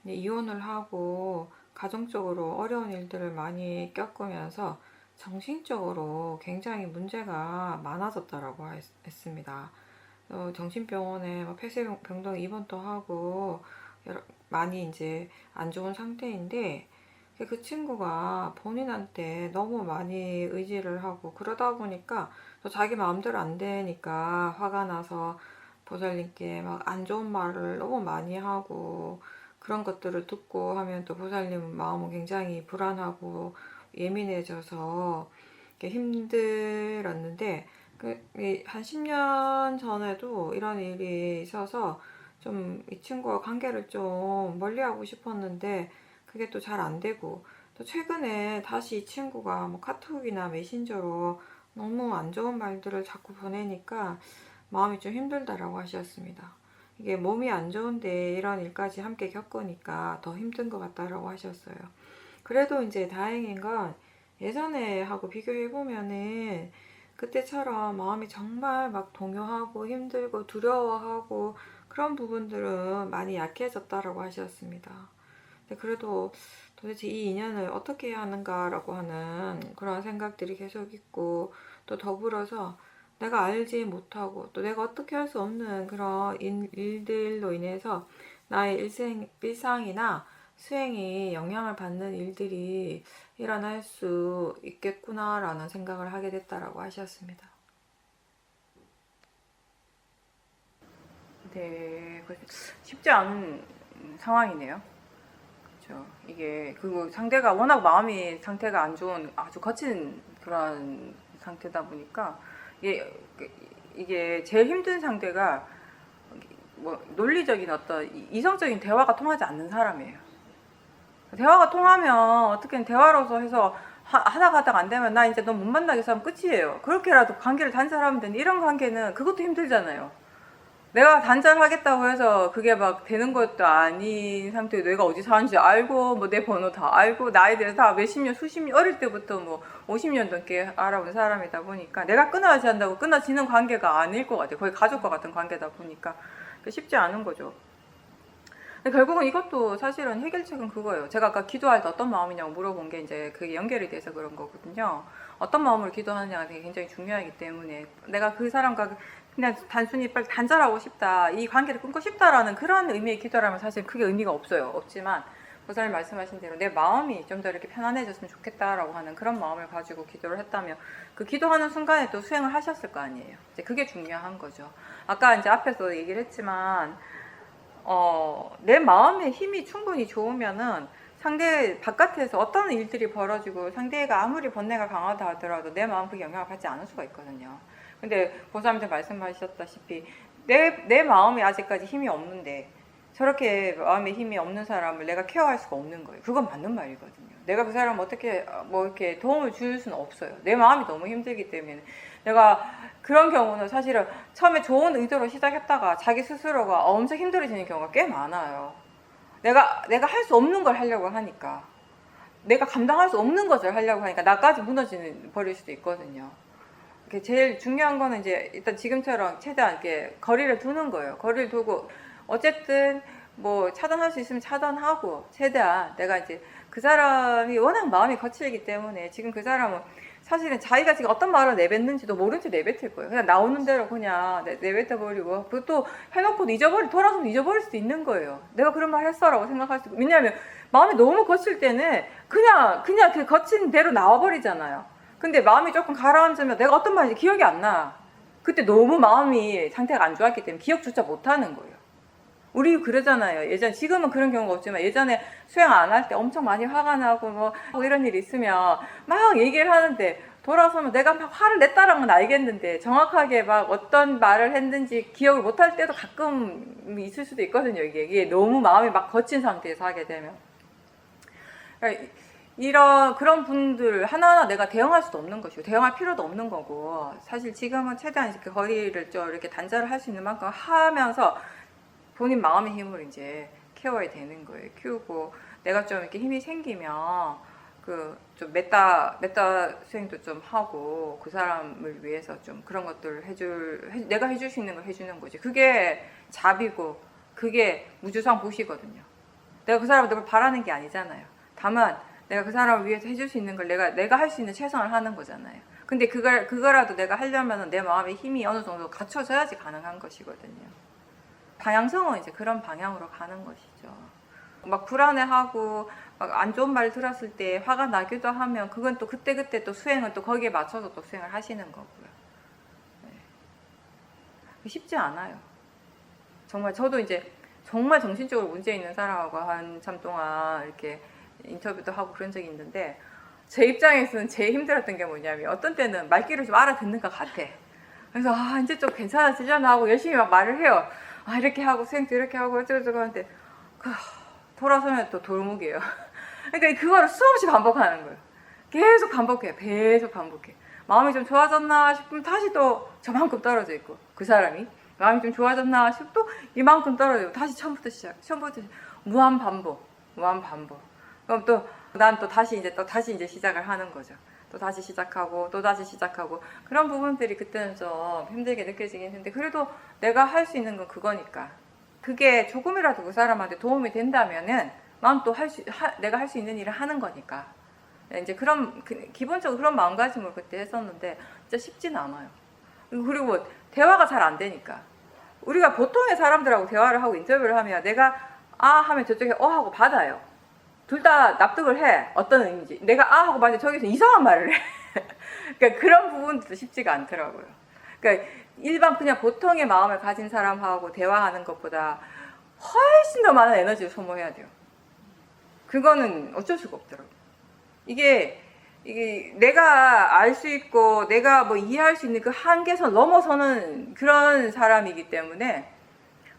이혼을 하고 가정적으로 어려운 일들을 많이 겪으면서 정신적으로 굉장히 문제가 많아졌다라고 했습니다. 정신병원에 폐쇄병동 입원도 하고 많이 이제 안 좋은 상태인데 그 친구가 본인한테 너무 많이 의지를 하고 그러다 보니까 또 자기 마음대로 안 되니까 화가 나서 보살님께 막 안 좋은 말을 너무 많이 하고 그런 것들을 듣고 하면 또 보살님 마음은 굉장히 불안하고 예민해져서 힘들었는데 한 10년 전에도 이런 일이 있어서 좀 이 친구와 관계를 좀 멀리하고 싶었는데 그게 또 잘 안 되고 또 최근에 다시 이 친구가 뭐 카톡이나 메신저로 너무 안 좋은 말들을 자꾸 보내니까 마음이 좀 힘들다라고 하셨습니다. 이게 몸이 안 좋은데 이런 일까지 함께 겪으니까 더 힘든 것 같다라고 하셨어요. 그래도 이제 다행인 건 예전에 하고 비교해보면은 그때처럼 마음이 정말 막 동요하고 힘들고 두려워하고 그런 부분들은 많이 약해졌다라고 하셨습니다. 근데 그래도 도대체 이 인연을 어떻게 해야 하는가라고 하는 그런 생각들이 계속 있고 또 더불어서 내가 알지 못하고 또 내가 어떻게 할 수 없는 그런 일들로 인해서 나의 일상이나 수행이 영향을 받는 일들이 일어날 수 있겠구나라는 생각을 하게 됐다라고 하셨습니다. 네, 쉽지 않은 상황이네요. 그렇죠. 이게 그리고 상대가 워낙 마음이 상태가 안 좋은 아주 거친 그런 상태다 보니까 이게 제일 힘든 상대가 뭐 논리적인 어떤 이성적인 대화가 통하지 않는 사람이에요. 대화가 통하면 어떻게든 대화로서 해서 하다가 안 되면 나 이제 너 못 만나겠어 하면 끝이에요. 그렇게라도 관계를 단절하면 되는데 이런 관계는 그것도 힘들잖아요. 내가 단절하겠다고 해서 그게 막 되는 것도 아닌 상태에 내가 어디 사는지 알고 뭐 내 번호 다 알고 나에 대해서 다 몇십 년 수십 년 어릴 때부터 뭐 50년 넘게 알아온 사람이다 보니까 내가 끊어야지 한다고 끊어지는 관계가 아닐 것 같아요. 거의 가족과 같은 관계다 보니까 쉽지 않은 거죠. 근데 결국은 이것도 사실은 해결책은 그거예요. 제가 아까 기도할 때 어떤 마음이냐고 물어본 게 이제 그게 연결이 돼서 그런 거거든요. 어떤 마음으로 기도하느냐가 되게 굉장히 중요하기 때문에 내가 그 사람과 그냥 단순히 빨리 단절하고 싶다, 이 관계를 끊고 싶다라는 그런 의미의 기도라면 사실 크게 의미가 없어요. 없지만 보살님 말씀하신 대로 내 마음이 좀 더 이렇게 편안해졌으면 좋겠다라고 하는 그런 마음을 가지고 기도를 했다면 그 기도하는 순간에 또 수행을 하셨을 거 아니에요. 이제 그게 중요한 거죠. 아까 이제 앞에서 얘기를 했지만 내 마음의 힘이 충분히 좋으면은 상대 바깥에서 어떤 일들이 벌어지고 상대가 아무리 번뇌가 강하다 하더라도 내 마음 그 영향을 받지 않을 수가 있거든요. 근데 보살님도 말씀하셨다시피 내 마음이 아직까지 힘이 없는데 저렇게 마음에 힘이 없는 사람을 내가 케어할 수가 없는 거예요. 그건 맞는 말이거든요. 내가 그 사람 어떻게 뭐 이렇게 도움을 줄 수는 없어요. 내 마음이 너무 힘들기 때문에. 내가 그런 경우는 사실은 처음에 좋은 의도로 시작했다가 자기 스스로가 엄청 힘들어지는 경우가 꽤 많아요. 내가 할 수 없는 걸 하려고 하니까, 내가 감당할 수 없는 것을 하려고 하니까 나까지 버릴 수도 있거든요. 이렇게 제일 중요한 거는 이제 일단 지금처럼 최대한 이렇게 거리를 두는 거예요. 거리를 두고 어쨌든 뭐 차단할 수 있으면 차단하고 최대한 내가 이제 그 사람이 워낙 마음이 거칠기 때문에 지금 그 사람은 사실은 자기가 지금 어떤 말을 내뱉는지도 모른 채 내뱉을 거예요. 그냥 나오는 대로 그냥 내뱉어버리고 또 해놓고 돌아서면 잊어버릴 수도 있는 거예요. 내가 그런 말 했어라고 생각할 수 있고. 왜냐하면 마음이 너무 거칠 때는 그냥 그 거친 대로 나와버리잖아요. 근데 마음이 조금 가라앉으면 내가 어떤 말인지 기억이 안 나. 그때 너무 마음이 상태가 안 좋았기 때문에 기억조차 못하는 거예요. 우리 그러잖아요. 지금은 그런 경우가 없지만 예전에 수행 안 할 때 엄청 많이 화가 나고 뭐 이런 일이 있으면 막 얘기를 하는데 돌아서면 내가 막 화를 냈다는 건 알겠는데 정확하게 막 어떤 말을 했는지 기억을 못할 때도 가끔 있을 수도 있거든요. 이게 너무 마음이 막 거친 상태에서 하게 되면. 그러니까 그런 분들 하나하나 내가 대응할 수도 없는 것이고 대응할 필요도 없는 거고 사실 지금은 최대한 이렇게 거리를 좀 이렇게 단절을 할 수 있는 만큼 하면서 본인 마음의 힘을 이제 키워야 되는 거예요. 키우고 내가 좀 이렇게 힘이 생기면 그 좀 메타 수행도 좀 하고 그 사람을 위해서 좀 그런 것들을 내가 해줄 수 있는 걸 해주는 거지. 그게 잡이고 그게 무주상 보시거든요. 내가 그 사람한테 뭘 바라는 게 아니잖아요. 다만 내가 그 사람을 위해서 해줄 수 있는 걸 내가 할 수 있는 최선을 하는 거잖아요. 근데 그거라도 내가 하려면 내 마음의 힘이 어느 정도 갖춰져야지 가능한 것이거든요. 방향성은 이제 그런 방향으로 가는 것이죠. 막 불안해하고 막 안 좋은 말 들었을 때 화가 나기도 하면 그건 또 그때 또 수행은 또 거기에 맞춰서 또 수행을 하시는 거고요. 네. 쉽지 않아요. 정말 저도 이제 정말 정신적으로 문제 있는 사람하고 한참 동안 이렇게 인터뷰도 하고 그런 적이 있는데 제 입장에서는 제일 힘들었던 게 뭐냐면 어떤 때는 말귀를 좀 알아듣는 것 같아. 그래서 이제 좀 괜찮아지려나 하고 열심히 막 말을 해요. 이렇게 하고 수행도 이렇게 하고 어쩌고저쩌고 하는데 돌아서면 또 돌무게예요. 그러니까 그거를 수없이 반복하는 거예요. 계속 반복해. 마음이 좀 좋아졌나 싶으면 다시 또 저만큼 떨어져 있고 그 사람이 마음이 좀 좋아졌나 싶으면 또 이만큼 떨어져 있고 다시 처음부터 시작. 무한 반복. 그럼 또 난 또 다시 이제 시작을 하는 거죠. 또 다시 시작하고 그런 부분들이 그때는 좀 힘들게 느껴지긴 했는데 그래도 내가 할 수 있는 건 그거니까 그게 조금이라도 그 사람한테 도움이 된다면은 난 또 내가 할 수 있는 일을 하는 거니까 이제 기본적으로 그런 마음가짐으로 그때 했었는데 진짜 쉽진 않아요. 그리고 대화가 잘 안 되니까 우리가 보통의 사람들하고 대화를 하고 인터뷰를 하면 내가 하면 저쪽에 하고 받아요. 둘 다 납득을 해. 어떤 의미인지. 내가 하고 봤는데 저기서 이상한 말을 해. 그러니까 그런 부분도 쉽지가 않더라고요. 그러니까 일반 그냥 보통의 마음을 가진 사람하고 대화하는 것보다 훨씬 더 많은 에너지를 소모해야 돼요. 그거는 어쩔 수가 없더라고요. 이게 내가 알 수 있고 내가 뭐 이해할 수 있는 그 한계선 넘어서는 그런 사람이기 때문에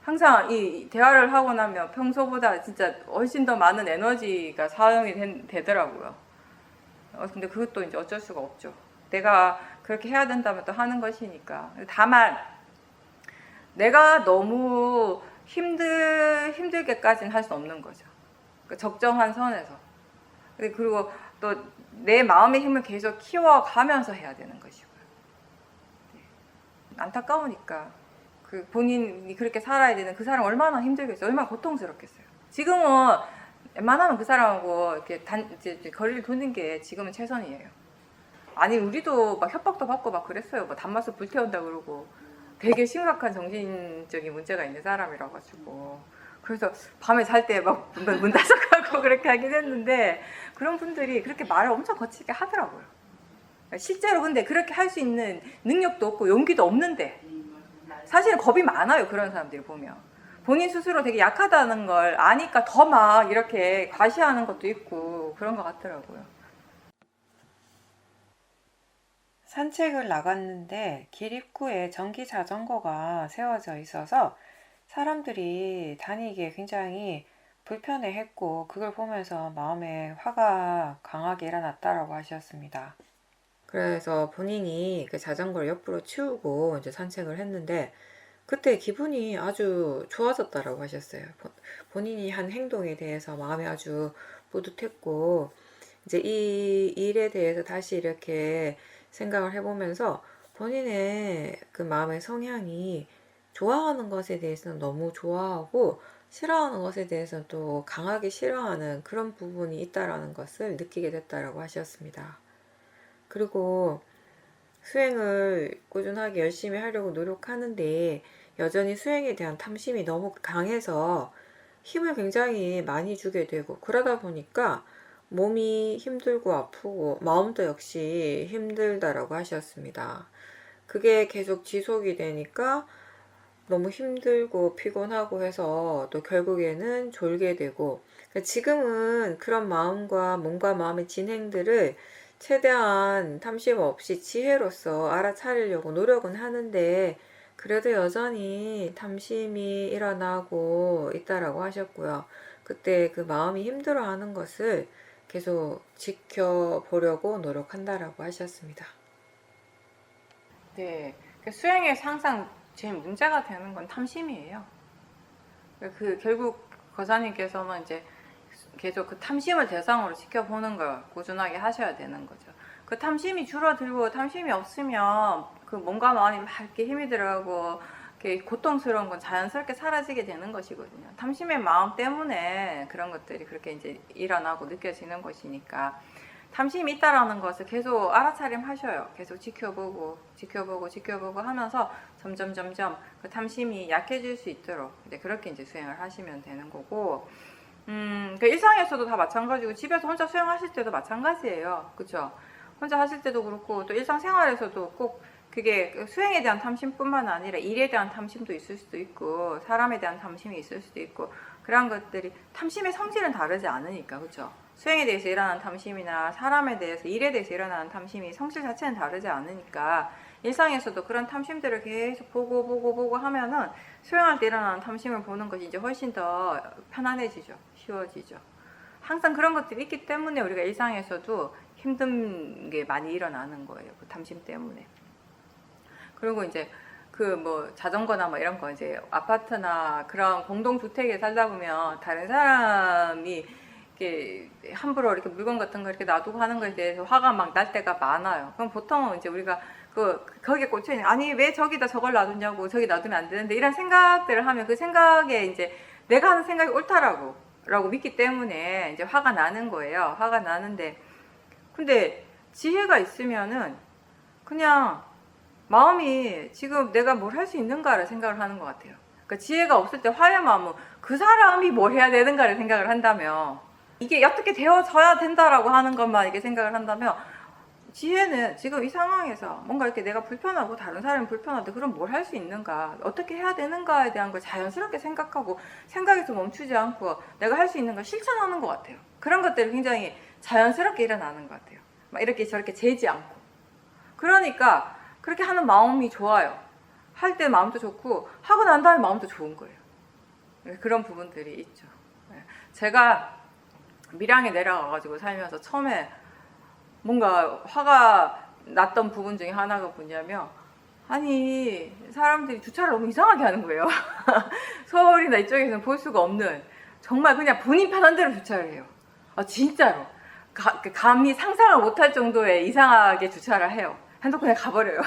항상 이 대화를 하고 나면 평소보다 진짜 훨씬 더 많은 에너지가 사용이 되더라고요. 근데 그것도 이제 어쩔 수가 없죠. 내가 그렇게 해야 된다면 또 하는 것이니까. 다만 내가 너무 힘들게까지는 할 수 없는 거죠. 적정한 선에서. 그리고 또 내 마음의 힘을 계속 키워가면서 해야 되는 것이고요. 안타까우니까. 본인이 그렇게 살아야 되는 그 사람 얼마나 힘들겠어요. 얼마나 고통스럽겠어요. 지금은 웬만하면 그 사람하고 이렇게 이제 거리를 두는 게 지금은 최선이에요. 아니 우리도 막 협박도 받고 막 그랬어요. 뭐 단맛을 불태운다 그러고 되게 심각한 정신적인 문제가 있는 사람이라 가지고 그래서 밤에 잘 때 막 문 닫아가고 그렇게 하긴 했는데 그런 분들이 그렇게 말을 엄청 거칠게 하더라고요. 실제로 근데 그렇게 할 수 있는 능력도 없고 용기도 없는데 사실은 겁이 많아요. 그런 사람들이 보면 본인 스스로 되게 약하다는 걸 아니까 더 막 이렇게 과시하는 것도 있고 그런 것 같더라고요. 산책을 나갔는데 길 입구에 전기 자전거가 세워져 있어서 사람들이 다니기에 굉장히 불편해했고 그걸 보면서 마음에 화가 강하게 일어났다라고 하셨습니다. 그래서 본인이 그 자전거를 옆으로 치우고 이제 산책을 했는데 그때 기분이 아주 좋아졌다라고 하셨어요. 본인이 한 행동에 대해서 마음이 아주 뿌듯했고 이제 이 일에 대해서 다시 이렇게 생각을 해보면서 본인의 그 마음의 성향이 좋아하는 것에 대해서는 너무 좋아하고 싫어하는 것에 대해서는 또 강하게 싫어하는 그런 부분이 있다라는 것을 느끼게 됐다라고 하셨습니다. 그리고 수행을 꾸준하게 열심히 하려고 노력하는데 여전히 수행에 대한 탐심이 너무 강해서 힘을 굉장히 많이 주게 되고 그러다 보니까 몸이 힘들고 아프고 마음도 역시 힘들다라고 하셨습니다. 그게 계속 지속이 되니까 너무 힘들고 피곤하고 해서 또 결국에는 졸게 되고 지금은 그런 마음과 몸과 마음의 진행들을 최대한 탐심 없이 지혜로서 알아차리려고 노력은 하는데 그래도 여전히 탐심이 일어나고 있다라고 하셨고요. 그때 그 마음이 힘들어하는 것을 계속 지켜보려고 노력한다라고 하셨습니다. 네, 수행에서 항상 제일 문제가 되는 건 탐심이에요. 결국 거사님께서는 이제 계속 그 탐심을 대상으로 지켜보는 걸 꾸준하게 하셔야 되는 거죠. 그 탐심이 줄어들고 탐심이 없으면 그 몸과 마음이 막 이렇게 힘이 들어가고 이렇게 고통스러운 건 자연스럽게 사라지게 되는 것이거든요. 탐심의 마음 때문에 그런 것들이 그렇게 이제 일어나고 느껴지는 것이니까 탐심이 있다라는 것을 계속 알아차림 하셔요. 계속 지켜보고 하면서 점점 그 탐심이 약해질 수 있도록 이제 그렇게 이제 수행을 하시면 되는 거고, 그 일상에서도 다 마찬가지고 집에서 혼자 수행하실 때도 마찬가지예요. 그렇죠? 혼자 하실 때도 그렇고 또 일상생활에서도 꼭 그게 수행에 대한 탐심뿐만 아니라 일에 대한 탐심도 있을 수도 있고 사람에 대한 탐심이 있을 수도 있고 그런 것들이 탐심의 성질은 다르지 않으니까 그렇죠? 수행에 대해서 일어나는 탐심이나 사람에 대해서 일에 대해서 일어나는 탐심이 성질 자체는 다르지 않으니까 일상에서도 그런 탐심들을 계속 보고 하면은 수행할 때 일어나는 탐심을 보는 것이 이제 훨씬 더 편안해지죠. 쉬워지죠. 항상 그런 것들이 있기 때문에 우리가 일상에서도 힘든 게 많이 일어나는 거예요. 그 탐심 때문에. 그리고 이제 그 뭐 자전거나 뭐 이런 거 이제 아파트나 그런 공동주택에 살다 보면 다른 사람이 이렇게 함부로 이렇게 물건 같은 거 이렇게 놔두고 하는 거에 대해서 화가 막 날 때가 많아요. 그럼 보통은 이제 우리가 거기에 꽂혀 있는 아니 왜 저기다 저걸 놔두냐고 저기 놔두면 안 되는데 이런 생각들을 하면 그 생각에 이제 내가 하는 생각이 옳다라고 믿기 때문에 이제 화가 나는 거예요. 화가 나는데 근데 지혜가 있으면은 그냥 마음이 지금 내가 뭘 할 수 있는가를 생각을 하는 것 같아요. 그러니까 지혜가 없을 때 화의 마음은 그 사람이 뭘 해야 되는가를 생각을 한다면 이게 어떻게 되어져야 된다라고 하는 것만 이렇게 생각을 한다면 지혜는 지금 이 상황에서 뭔가 이렇게 내가 불편하고 다른 사람이 불편한데 그럼 뭘 할 수 있는가 어떻게 해야 되는가에 대한 걸 자연스럽게 생각하고 생각에서 멈추지 않고 내가 할 수 있는 걸 실천하는 것 같아요. 그런 것들이 굉장히 자연스럽게 일어나는 것 같아요. 막 이렇게 저렇게 재지 않고 그러니까 그렇게 하는 마음이 좋아요. 할 때 마음도 좋고 하고 난 다음에 마음도 좋은 거예요. 그런 부분들이 있죠. 제가 밀양에 내려가가지고 살면서 처음에 뭔가 화가 났던 부분 중에 하나가 뭐냐면 아니 사람들이 주차를 너무 이상하게 하는 거예요. 서울이나 이쪽에서는 볼 수가 없는 정말 그냥 본인 편한 대로 주차를 해요. 진짜로 감히 상상을 못할 정도의 이상하게 주차를 해요. 핸드폰에 가버려요.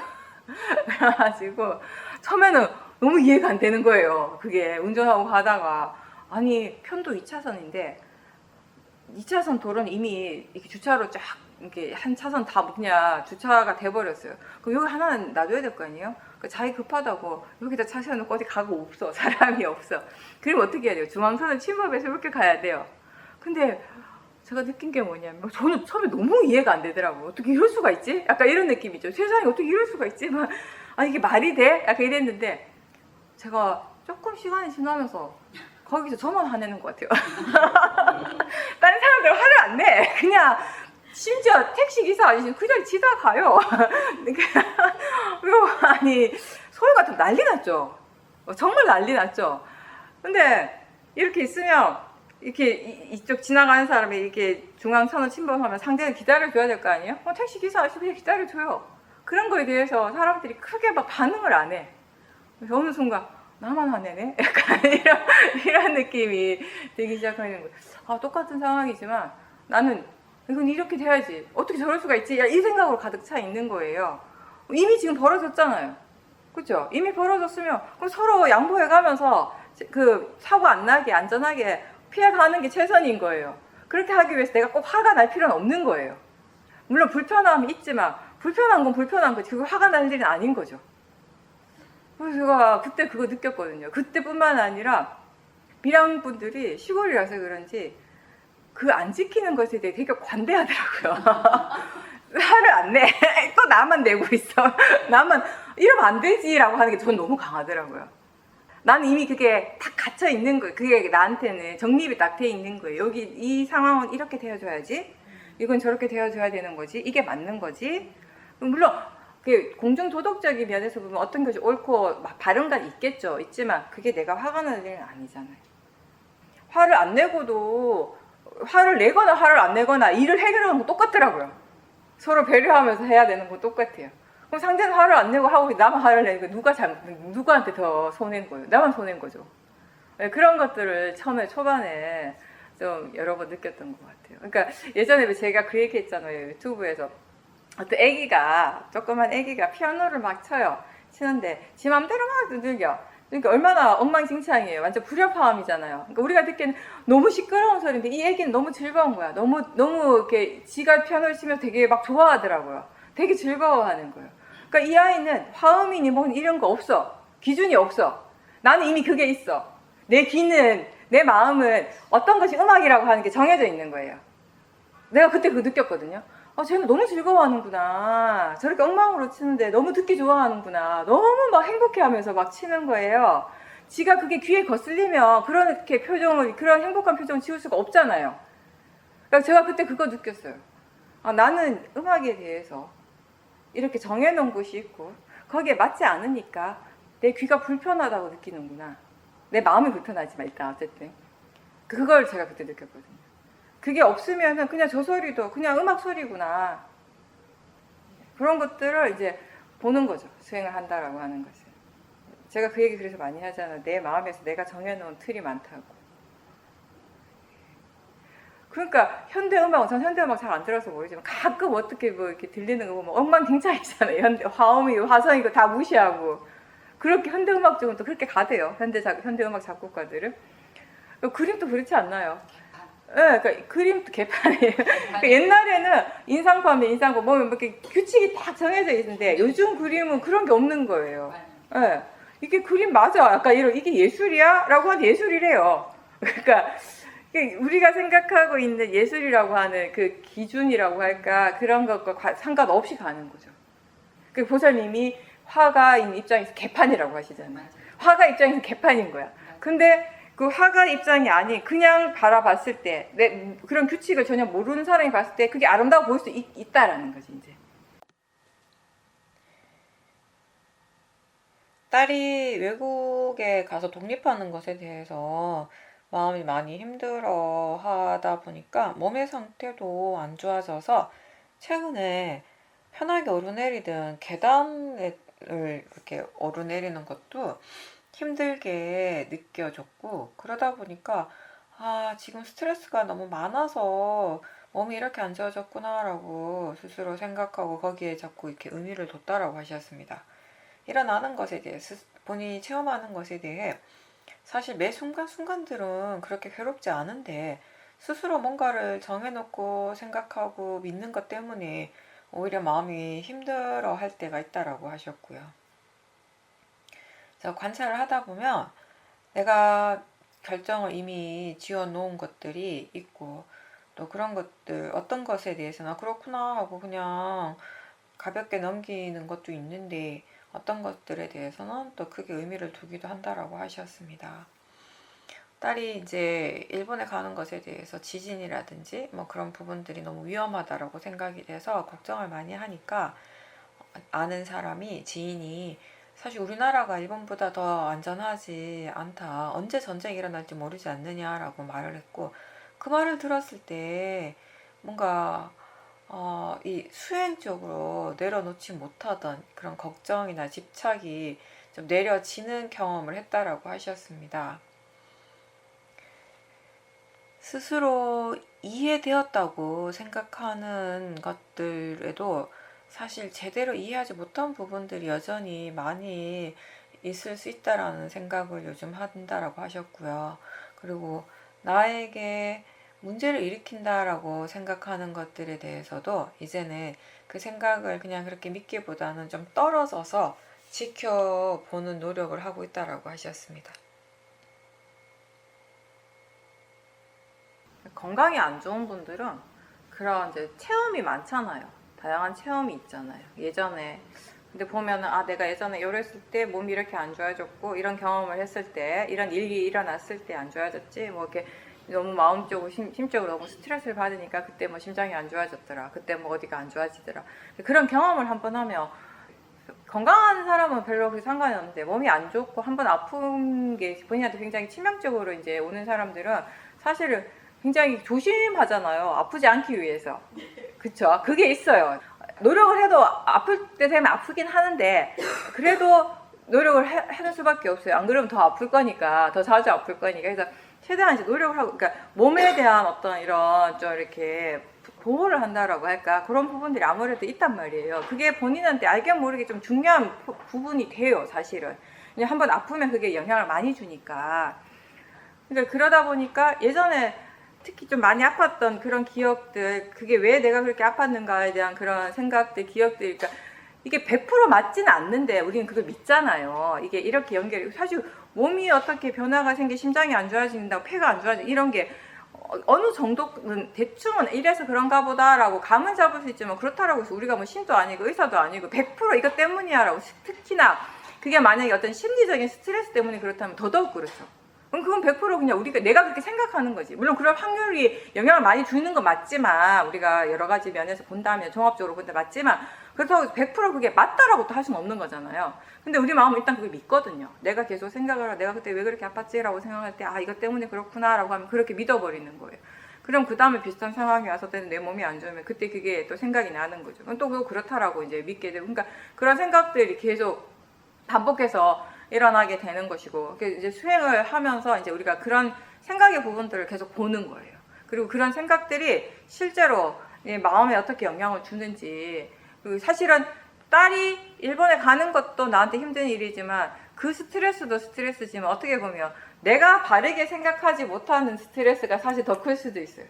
그래가지고 처음에는 너무 이해가 안 되는 거예요. 그게 운전하고 가다가 아니 편도 2차선인데 2차선 도로는 이미 이렇게 주차로 쫙 이렇게 한 차선 다 그냥 주차가 돼버렸어요. 그럼 여기 하나는 놔둬야 될 거 아니에요? 자기 급하다고 여기다 차 세워놓고 어디 가고 없어. 사람이 없어. 그럼 어떻게 해야 돼요? 중앙선을 침범해서 이렇게 가야 돼요. 근데 제가 느낀 게 뭐냐면 저는 처음에 너무 이해가 안 되더라고요. 어떻게 이럴 수가 있지? 약간 이런 느낌이죠. 세상에 어떻게 이럴 수가 있지? 막, 이게 말이 돼? 약간 이랬는데 제가 조금 시간이 지나면서 거기서 저만 화내는 것 같아요. 다른 사람들 화를 안 내. 그냥 심지어 택시기사 아저씨는 그 자리 지나가요. 그리고 아니 소리 같은 난리 났죠. 정말 난리 났죠. 근데 이렇게 있으면 이렇게 이쪽 지나가는 사람이 이렇게 중앙선을 침범하면 상대는 기다려줘야 될 거 아니에요? 택시기사 아저씨 그냥 기다려줘요. 그런 거에 대해서 사람들이 크게 막 반응을 안 해. 그래서 어느 순간 나만 화내네? 약간 이런 느낌이 들기 시작하는 거예요. 똑같은 상황이지만 나는 이건 이렇게 돼야지. 어떻게 저럴 수가 있지? 이 생각으로 가득 차 있는 거예요. 이미 지금 벌어졌잖아요. 그죠? 이미 벌어졌으면 그럼 서로 양보해가면서 그 사고 안 나게 안전하게 피해가는 게 최선인 거예요. 그렇게 하기 위해서 내가 꼭 화가 날 필요는 없는 거예요. 물론 불편함이 있지만 불편한 건 불편한 거지 그거 화가 날 일은 아닌 거죠. 그래서 제가 그때 그거 느꼈거든요. 그때뿐만 아니라 밀양분들이 시골이라서 그런지 그 안 지키는 것에 대해 되게 관대하더라고요. 화를 안 내. 또 나만 내고 있어. 나만 이러면 안 되지라고 하는 게 전 너무 강하더라고요. 나는 이미 그게 딱 갇혀 있는 거예요. 그게 나한테는 정립이 딱 돼 있는 거예요. 여기 이 상황은 이렇게 되어줘야지. 이건 저렇게 되어줘야 되는 거지. 이게 맞는 거지. 물론 그 공중 도덕적인 면에서 보면 어떤 것이 옳고 바른 건 있겠죠. 있지만 그게 내가 화가 나는 일은 아니잖아요. 화를 안 내고도 화를 내거나 화를 안 내거나 일을 해결하는 건 똑같더라고요. 서로 배려하면서 해야 되는 건 똑같아요. 그럼 상대는 화를 안 내고 하고 나만 화를 내니까 누구한테 더 손해인 거예요? 나만 손해인 거죠. 네, 그런 것들을 처음에 초반에 좀 여러 번 느꼈던 것 같아요. 그러니까 예전에 제가 그 얘기 했잖아요. 유튜브에서 어떤 조그만 애기가 피아노를 막 쳐요. 치는데 지 맘대로 막 두들겨. 그러니까 얼마나 엉망진창이에요. 완전 불협화음이잖아요. 그러니까 우리가 듣기에는 너무 시끄러운 소리인데 이 애기는 너무 즐거운 거야. 너무 이렇게 지가 피아노를 치면 되게 막 좋아하더라고요. 되게 즐거워하는 거예요. 그러니까 이 아이는 화음이니 뭐 이런 거 없어. 기준이 없어. 나는 이미 그게 있어. 내 귀는 내 마음은 어떤 것이 음악이라고 하는 게 정해져 있는 거예요. 내가 그때 그거 느꼈거든요. 쟤는 너무 즐거워하는구나. 저렇게 엉망으로 치는데 너무 듣기 좋아하는구나. 너무 막 행복해하면서 막 치는 거예요. 지가 그게 귀에 거슬리면 그렇게 그런 행복한 표정을 지울 수가 없잖아요. 그러니까 제가 그때 그거 느꼈어요. 나는 음악에 대해서 이렇게 정해놓은 곳이 있고 거기에 맞지 않으니까 내 귀가 불편하다고 느끼는구나. 내 마음이 불편하지만 일단 어쨌든 그걸 제가 그때 느꼈거든요. 그게 없으면은 그냥 저 소리도 그냥 음악 소리구나. 그런 것들을 이제 보는 거죠. 수행을 한다라고 하는 것은. 제가 그 얘기 그래서 많이 하잖아요. 내 마음에서 내가 정해놓은 틀이 많다고. 그러니까 현대음악은 전 현대음악 잘 안 들어서 모르지만 가끔 어떻게 뭐 이렇게 들리는 거 보면 엉망진창이잖아요. 화음이고 화성이고 다 무시하고. 그렇게 현대음악 쪽은 또 그렇게 가대요. 현대음악 작곡가들은. 그림도 그렇지 않나요? 네, 그러니까 그림도 개판이에요. 그러니까 옛날에는 인상파면 인상파 뭐 이렇게 규칙이 딱 정해져 있는데 요즘 그림은 그런 게 없는 거예요. 네, 이게 그림 맞아? 약간 이게 예술이야? 라고 하면 예술이래요. 그러니까 우리가 생각하고 있는 예술이라고 하는 그 기준이라고 할까 그런 것과 상관없이 가는 거죠. 그 보살님이 화가인 입장에서 개판이라고 하시잖아요. 화가 입장에서 개판인 거야. 근데 그 화가 입장이 아닌 그냥 바라봤을 때 그런 규칙을 전혀 모르는 사람이 봤을 때 그게 아름다워 보일 수 있다라는 거지 이제. 딸이 외국에 가서 독립하는 것에 대해서 마음이 많이 힘들어 하다 보니까 몸의 상태도 안 좋아져서 최근에 편하게 오르내리던 계단을 이렇게 오르내리는 것도 힘들게 느껴졌고 그러다 보니까 지금 스트레스가 너무 많아서 몸이 이렇게 안 좋아졌구나 라고 스스로 생각하고 거기에 자꾸 이렇게 의미를 뒀다라고 하셨습니다. 일어나는 것에 대해 본인이 체험하는 것에 대해 사실 매 순간순간들은 그렇게 괴롭지 않은데 스스로 뭔가를 정해놓고 생각하고 믿는 것 때문에 오히려 마음이 힘들어 할 때가 있다라고 하셨고요. 관찰을 하다 보면 내가 결정을 이미 지어 놓은 것들이 있고 또 그런 것들 어떤 것에 대해서는 그렇구나 하고 그냥 가볍게 넘기는 것도 있는데 어떤 것들에 대해서는 또 크게 의미를 두기도 한다라고 하셨습니다. 딸이 이제 일본에 가는 것에 대해서 지진이라든지 뭐 그런 부분들이 너무 위험하다라고 생각이 돼서 걱정을 많이 하니까 아는 사람이 지인이 사실 우리나라가 일본보다 더 안전하지 않다. 언제 전쟁이 일어날지 모르지 않느냐라고 말을 했고 그 말을 들었을 때 뭔가 이 수행적으로 내려놓지 못하던 그런 걱정이나 집착이 좀 내려지는 경험을 했다라고 하셨습니다. 스스로 이해되었다고 생각하는 것들에도 사실 제대로 이해하지 못한 부분들이 여전히 많이 있을 수 있다라는 생각을 요즘 한다라고 하셨고요. 그리고 나에게 문제를 일으킨다라고 생각하는 것들에 대해서도 이제는 그 생각을 그냥 그렇게 믿기보다는 좀 떨어져서 지켜보는 노력을 하고 있다라고 하셨습니다. 건강이 안 좋은 분들은 그런 이제 체험이 많잖아요. 다양한 체험이 있잖아요. 예전에 근데 보면은 아 내가 예전에 이랬을 때 몸이 이렇게 안 좋아졌고 이런 경험을 했을 때 이런 일이 일어났을 때 안 좋아졌지 뭐 이렇게 너무 마음적으로 심적으로 너무 스트레스를 받으니까 그때 뭐 심장이 안 좋아졌더라. 그때 뭐 어디가 안 좋아지더라. 그런 경험을 한번 하면 건강한 사람은 별로 그렇게 상관이 없는데 몸이 안 좋고 한번 아픈 게 본인한테 굉장히 치명적으로 이제 오는 사람들은 사실은 굉장히 조심하잖아요. 아프지 않기 위해서. 그쵸? 그게 있어요. 노력을 해도 아플 때 되면 아프긴 하는데 그래도 노력을 하는 수밖에 없어요. 안 그러면 더 아플 거니까, 더 자주 아플 거니까. 그래서 최대한 이제 노력을 하고, 그러니까 몸에 대한 어떤 이런 좀 이렇게 보호를 한다라고 할까 그런 부분들이 아무래도 있단 말이에요. 그게 본인한테 알게 모르게 좀 중요한 부분이 돼요, 사실은. 그냥 한번 아프면 그게 영향을 많이 주니까. 그러니까 그러다 보니까 예전에 특히 좀 많이 아팠던 그런 기억들, 그게 왜 내가 그렇게 아팠는가에 대한 그런 생각들, 기억들, 그러니까 이게 100% 맞지는 않는데 우리는 그걸 믿잖아요. 이게 이렇게 연결이, 사실 몸이 어떻게 변화가 생기, 심장이 안 좋아진다고, 폐가 안 좋아진다, 이런 게 어느 정도는 대충은 이래서 그런가 보다라고 감은 잡을 수 있지만 그렇다라고 해서 우리가 뭐 신도 아니고 의사도 아니고 100% 이것 때문이야라고, 특히나 그게 만약에 어떤 심리적인 스트레스 때문에 그렇다면 더더욱 그렇죠. 그럼 그건 100% 그냥 내가 그렇게 생각하는 거지. 물론 그럴 확률이 영향을 많이 주는 건 맞지만, 우리가 여러 가지 면에서 본다면, 종합적으로 본다 맞지만, 그렇다고 100% 그게 맞다라고 또 할 수는 없는 거잖아요. 근데 우리 마음은 일단 그걸 믿거든요. 내가 계속 생각을 하고, 내가 그때 왜 그렇게 아팠지라고 생각할 때, 아, 이것 때문에 그렇구나라고 하면 그렇게 믿어버리는 거예요. 그럼 그 다음에 비슷한 상황이 와서 내 몸이 안 좋으면 그때 그게 또 생각이 나는 거죠. 그럼 또 그렇다라고 이제 믿게 되고, 그러니까 그런 생각들이 계속 반복해서 일어나게 되는 것이고, 이제 수행을 하면서 이제 우리가 그런 생각의 부분들을 계속 보는 거예요. 그리고 그런 생각들이 실제로 마음에 어떻게 영향을 주는지, 그리고 사실은 딸이 일본에 가는 것도 나한테 힘든 일이지만 그 스트레스도 스트레스지만 어떻게 보면 내가 바르게 생각하지 못하는 스트레스가 사실 더 클 수도 있어요.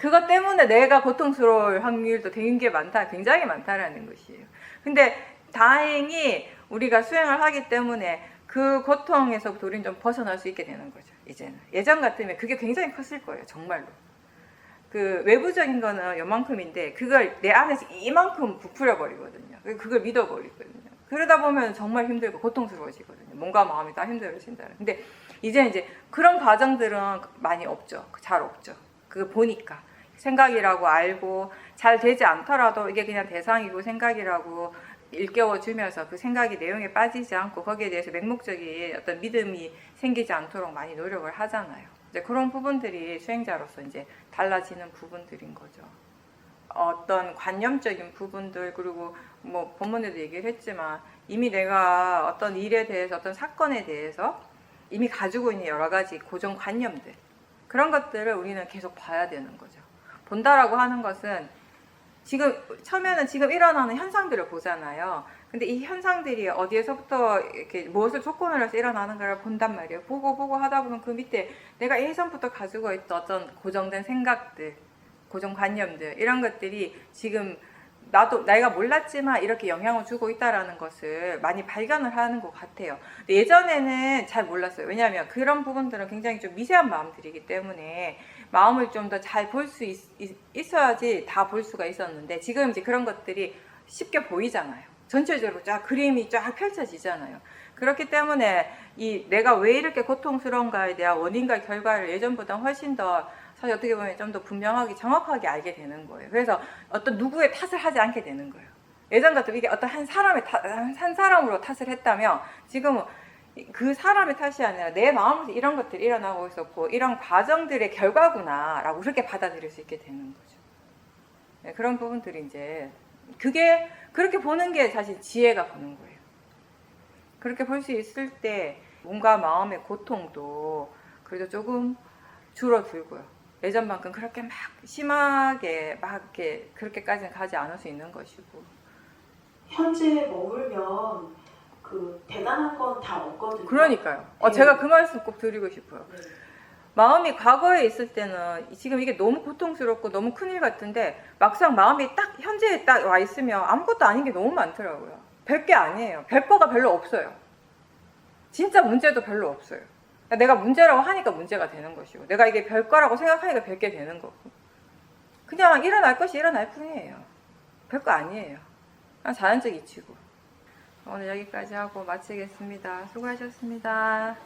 그것 때문에 내가 고통스러울 확률도 되게 많다, 굉장히 많다라는 것이에요. 근데 다행히 우리가 수행을 하기 때문에 그 고통에서부터 우리는 좀 벗어날 수 있게 되는 거죠. 이제는 예전 같으면 그게 굉장히 컸을 거예요. 정말로. 그 외부적인 거는 요만큼인데 그걸 내 안에서 이만큼 부풀어 버리거든요. 그걸 믿어버리거든요. 그러다 보면 정말 힘들고 고통스러워지거든요. 몸과 마음이 다 힘들어진다. 근데 이제 그런 과정들은 많이 없죠. 잘 없죠. 그거 보니까 생각이라고 알고 잘 되지 않더라도 이게 그냥 대상이고 생각이라고 일깨워주면서 그 생각이 내용에 빠지지 않고 거기에 대해서 맹목적인 어떤 믿음이 생기지 않도록 많이 노력을 하잖아요. 이제 그런 부분들이 수행자로서 이제 달라지는 부분들인 거죠. 어떤 관념적인 부분들, 그리고 뭐 본문에도 얘기를 했지만 이미 내가 어떤 일에 대해서, 어떤 사건에 대해서 이미 가지고 있는 여러 가지 고정관념들, 그런 것들을 우리는 계속 봐야 되는 거죠. 본다라고 하는 것은 지금 처음에는 지금 일어나는 현상들을 보잖아요. 근데 이 현상들이 어디에서부터 이렇게 무엇을 조건으로 해서 일어나는가를 본단 말이에요. 보고 하다 보면 그 밑에 내가 예전부터 가지고 있던 어떤 고정된 생각들, 고정관념들, 이런 것들이 지금 내가 몰랐지만 이렇게 영향을 주고 있다라는 것을 많이 발견을 하는 것 같아요. 근데 예전에는 잘 몰랐어요. 왜냐하면 그런 부분들은 굉장히 좀 미세한 마음들이기 때문에 마음을 좀 더 잘 볼 수 있어야지 다 볼 수가 있었는데, 지금 이제 그런 것들이 쉽게 보이잖아요. 전체적으로 쫙 그림이 쫙 펼쳐지잖아요. 그렇기 때문에 내가 왜 이렇게 고통스러운가에 대한 원인과 결과를 예전보다 훨씬 더, 사실 어떻게 보면 좀 더 분명하게 정확하게 알게 되는 거예요. 그래서 어떤 누구의 탓을 하지 않게 되는 거예요. 예전 같으면 이게 어떤 한 사람으로 탓을 했다면 지금은 그 사람의 탓이 아니라 내 마음에서 이런 것들이 일어나고 있었고 이런 과정들의 결과구나 라고 그렇게 받아들일 수 있게 되는 거죠. 네, 그런 부분들이 이제 그게 그렇게 보는 게 사실 지혜가 보는 거예요. 그렇게 볼 수 있을 때 몸과 마음의 고통도 그래도 조금 줄어들고요. 예전만큼 그렇게 막 심하게 막 이렇게 그렇게까지는 가지 않을 수 있는 것이고. 현재 머물면 그 대단한 건 다 없거든요. 그러니까요. 네. 제가 그 말씀 꼭 드리고 싶어요. 네. 마음이 과거에 있을 때는 지금 이게 너무 고통스럽고 너무 큰일 같은데 막상 마음이 딱 현재에 딱 와 있으면 아무것도 아닌 게 너무 많더라고요. 별게 아니에요. 별 거가 별로 없어요. 진짜 문제도 별로 없어요. 그러니까 내가 문제라고 하니까 문제가 되는 것이고 내가 이게 별 거라고 생각하니까 별게 되는 거고 그냥 일어날 것이 일어날 뿐이에요. 별거 아니에요. 그냥 자연적 이치고. 오늘 여기까지 하고 마치겠습니다. 수고하셨습니다.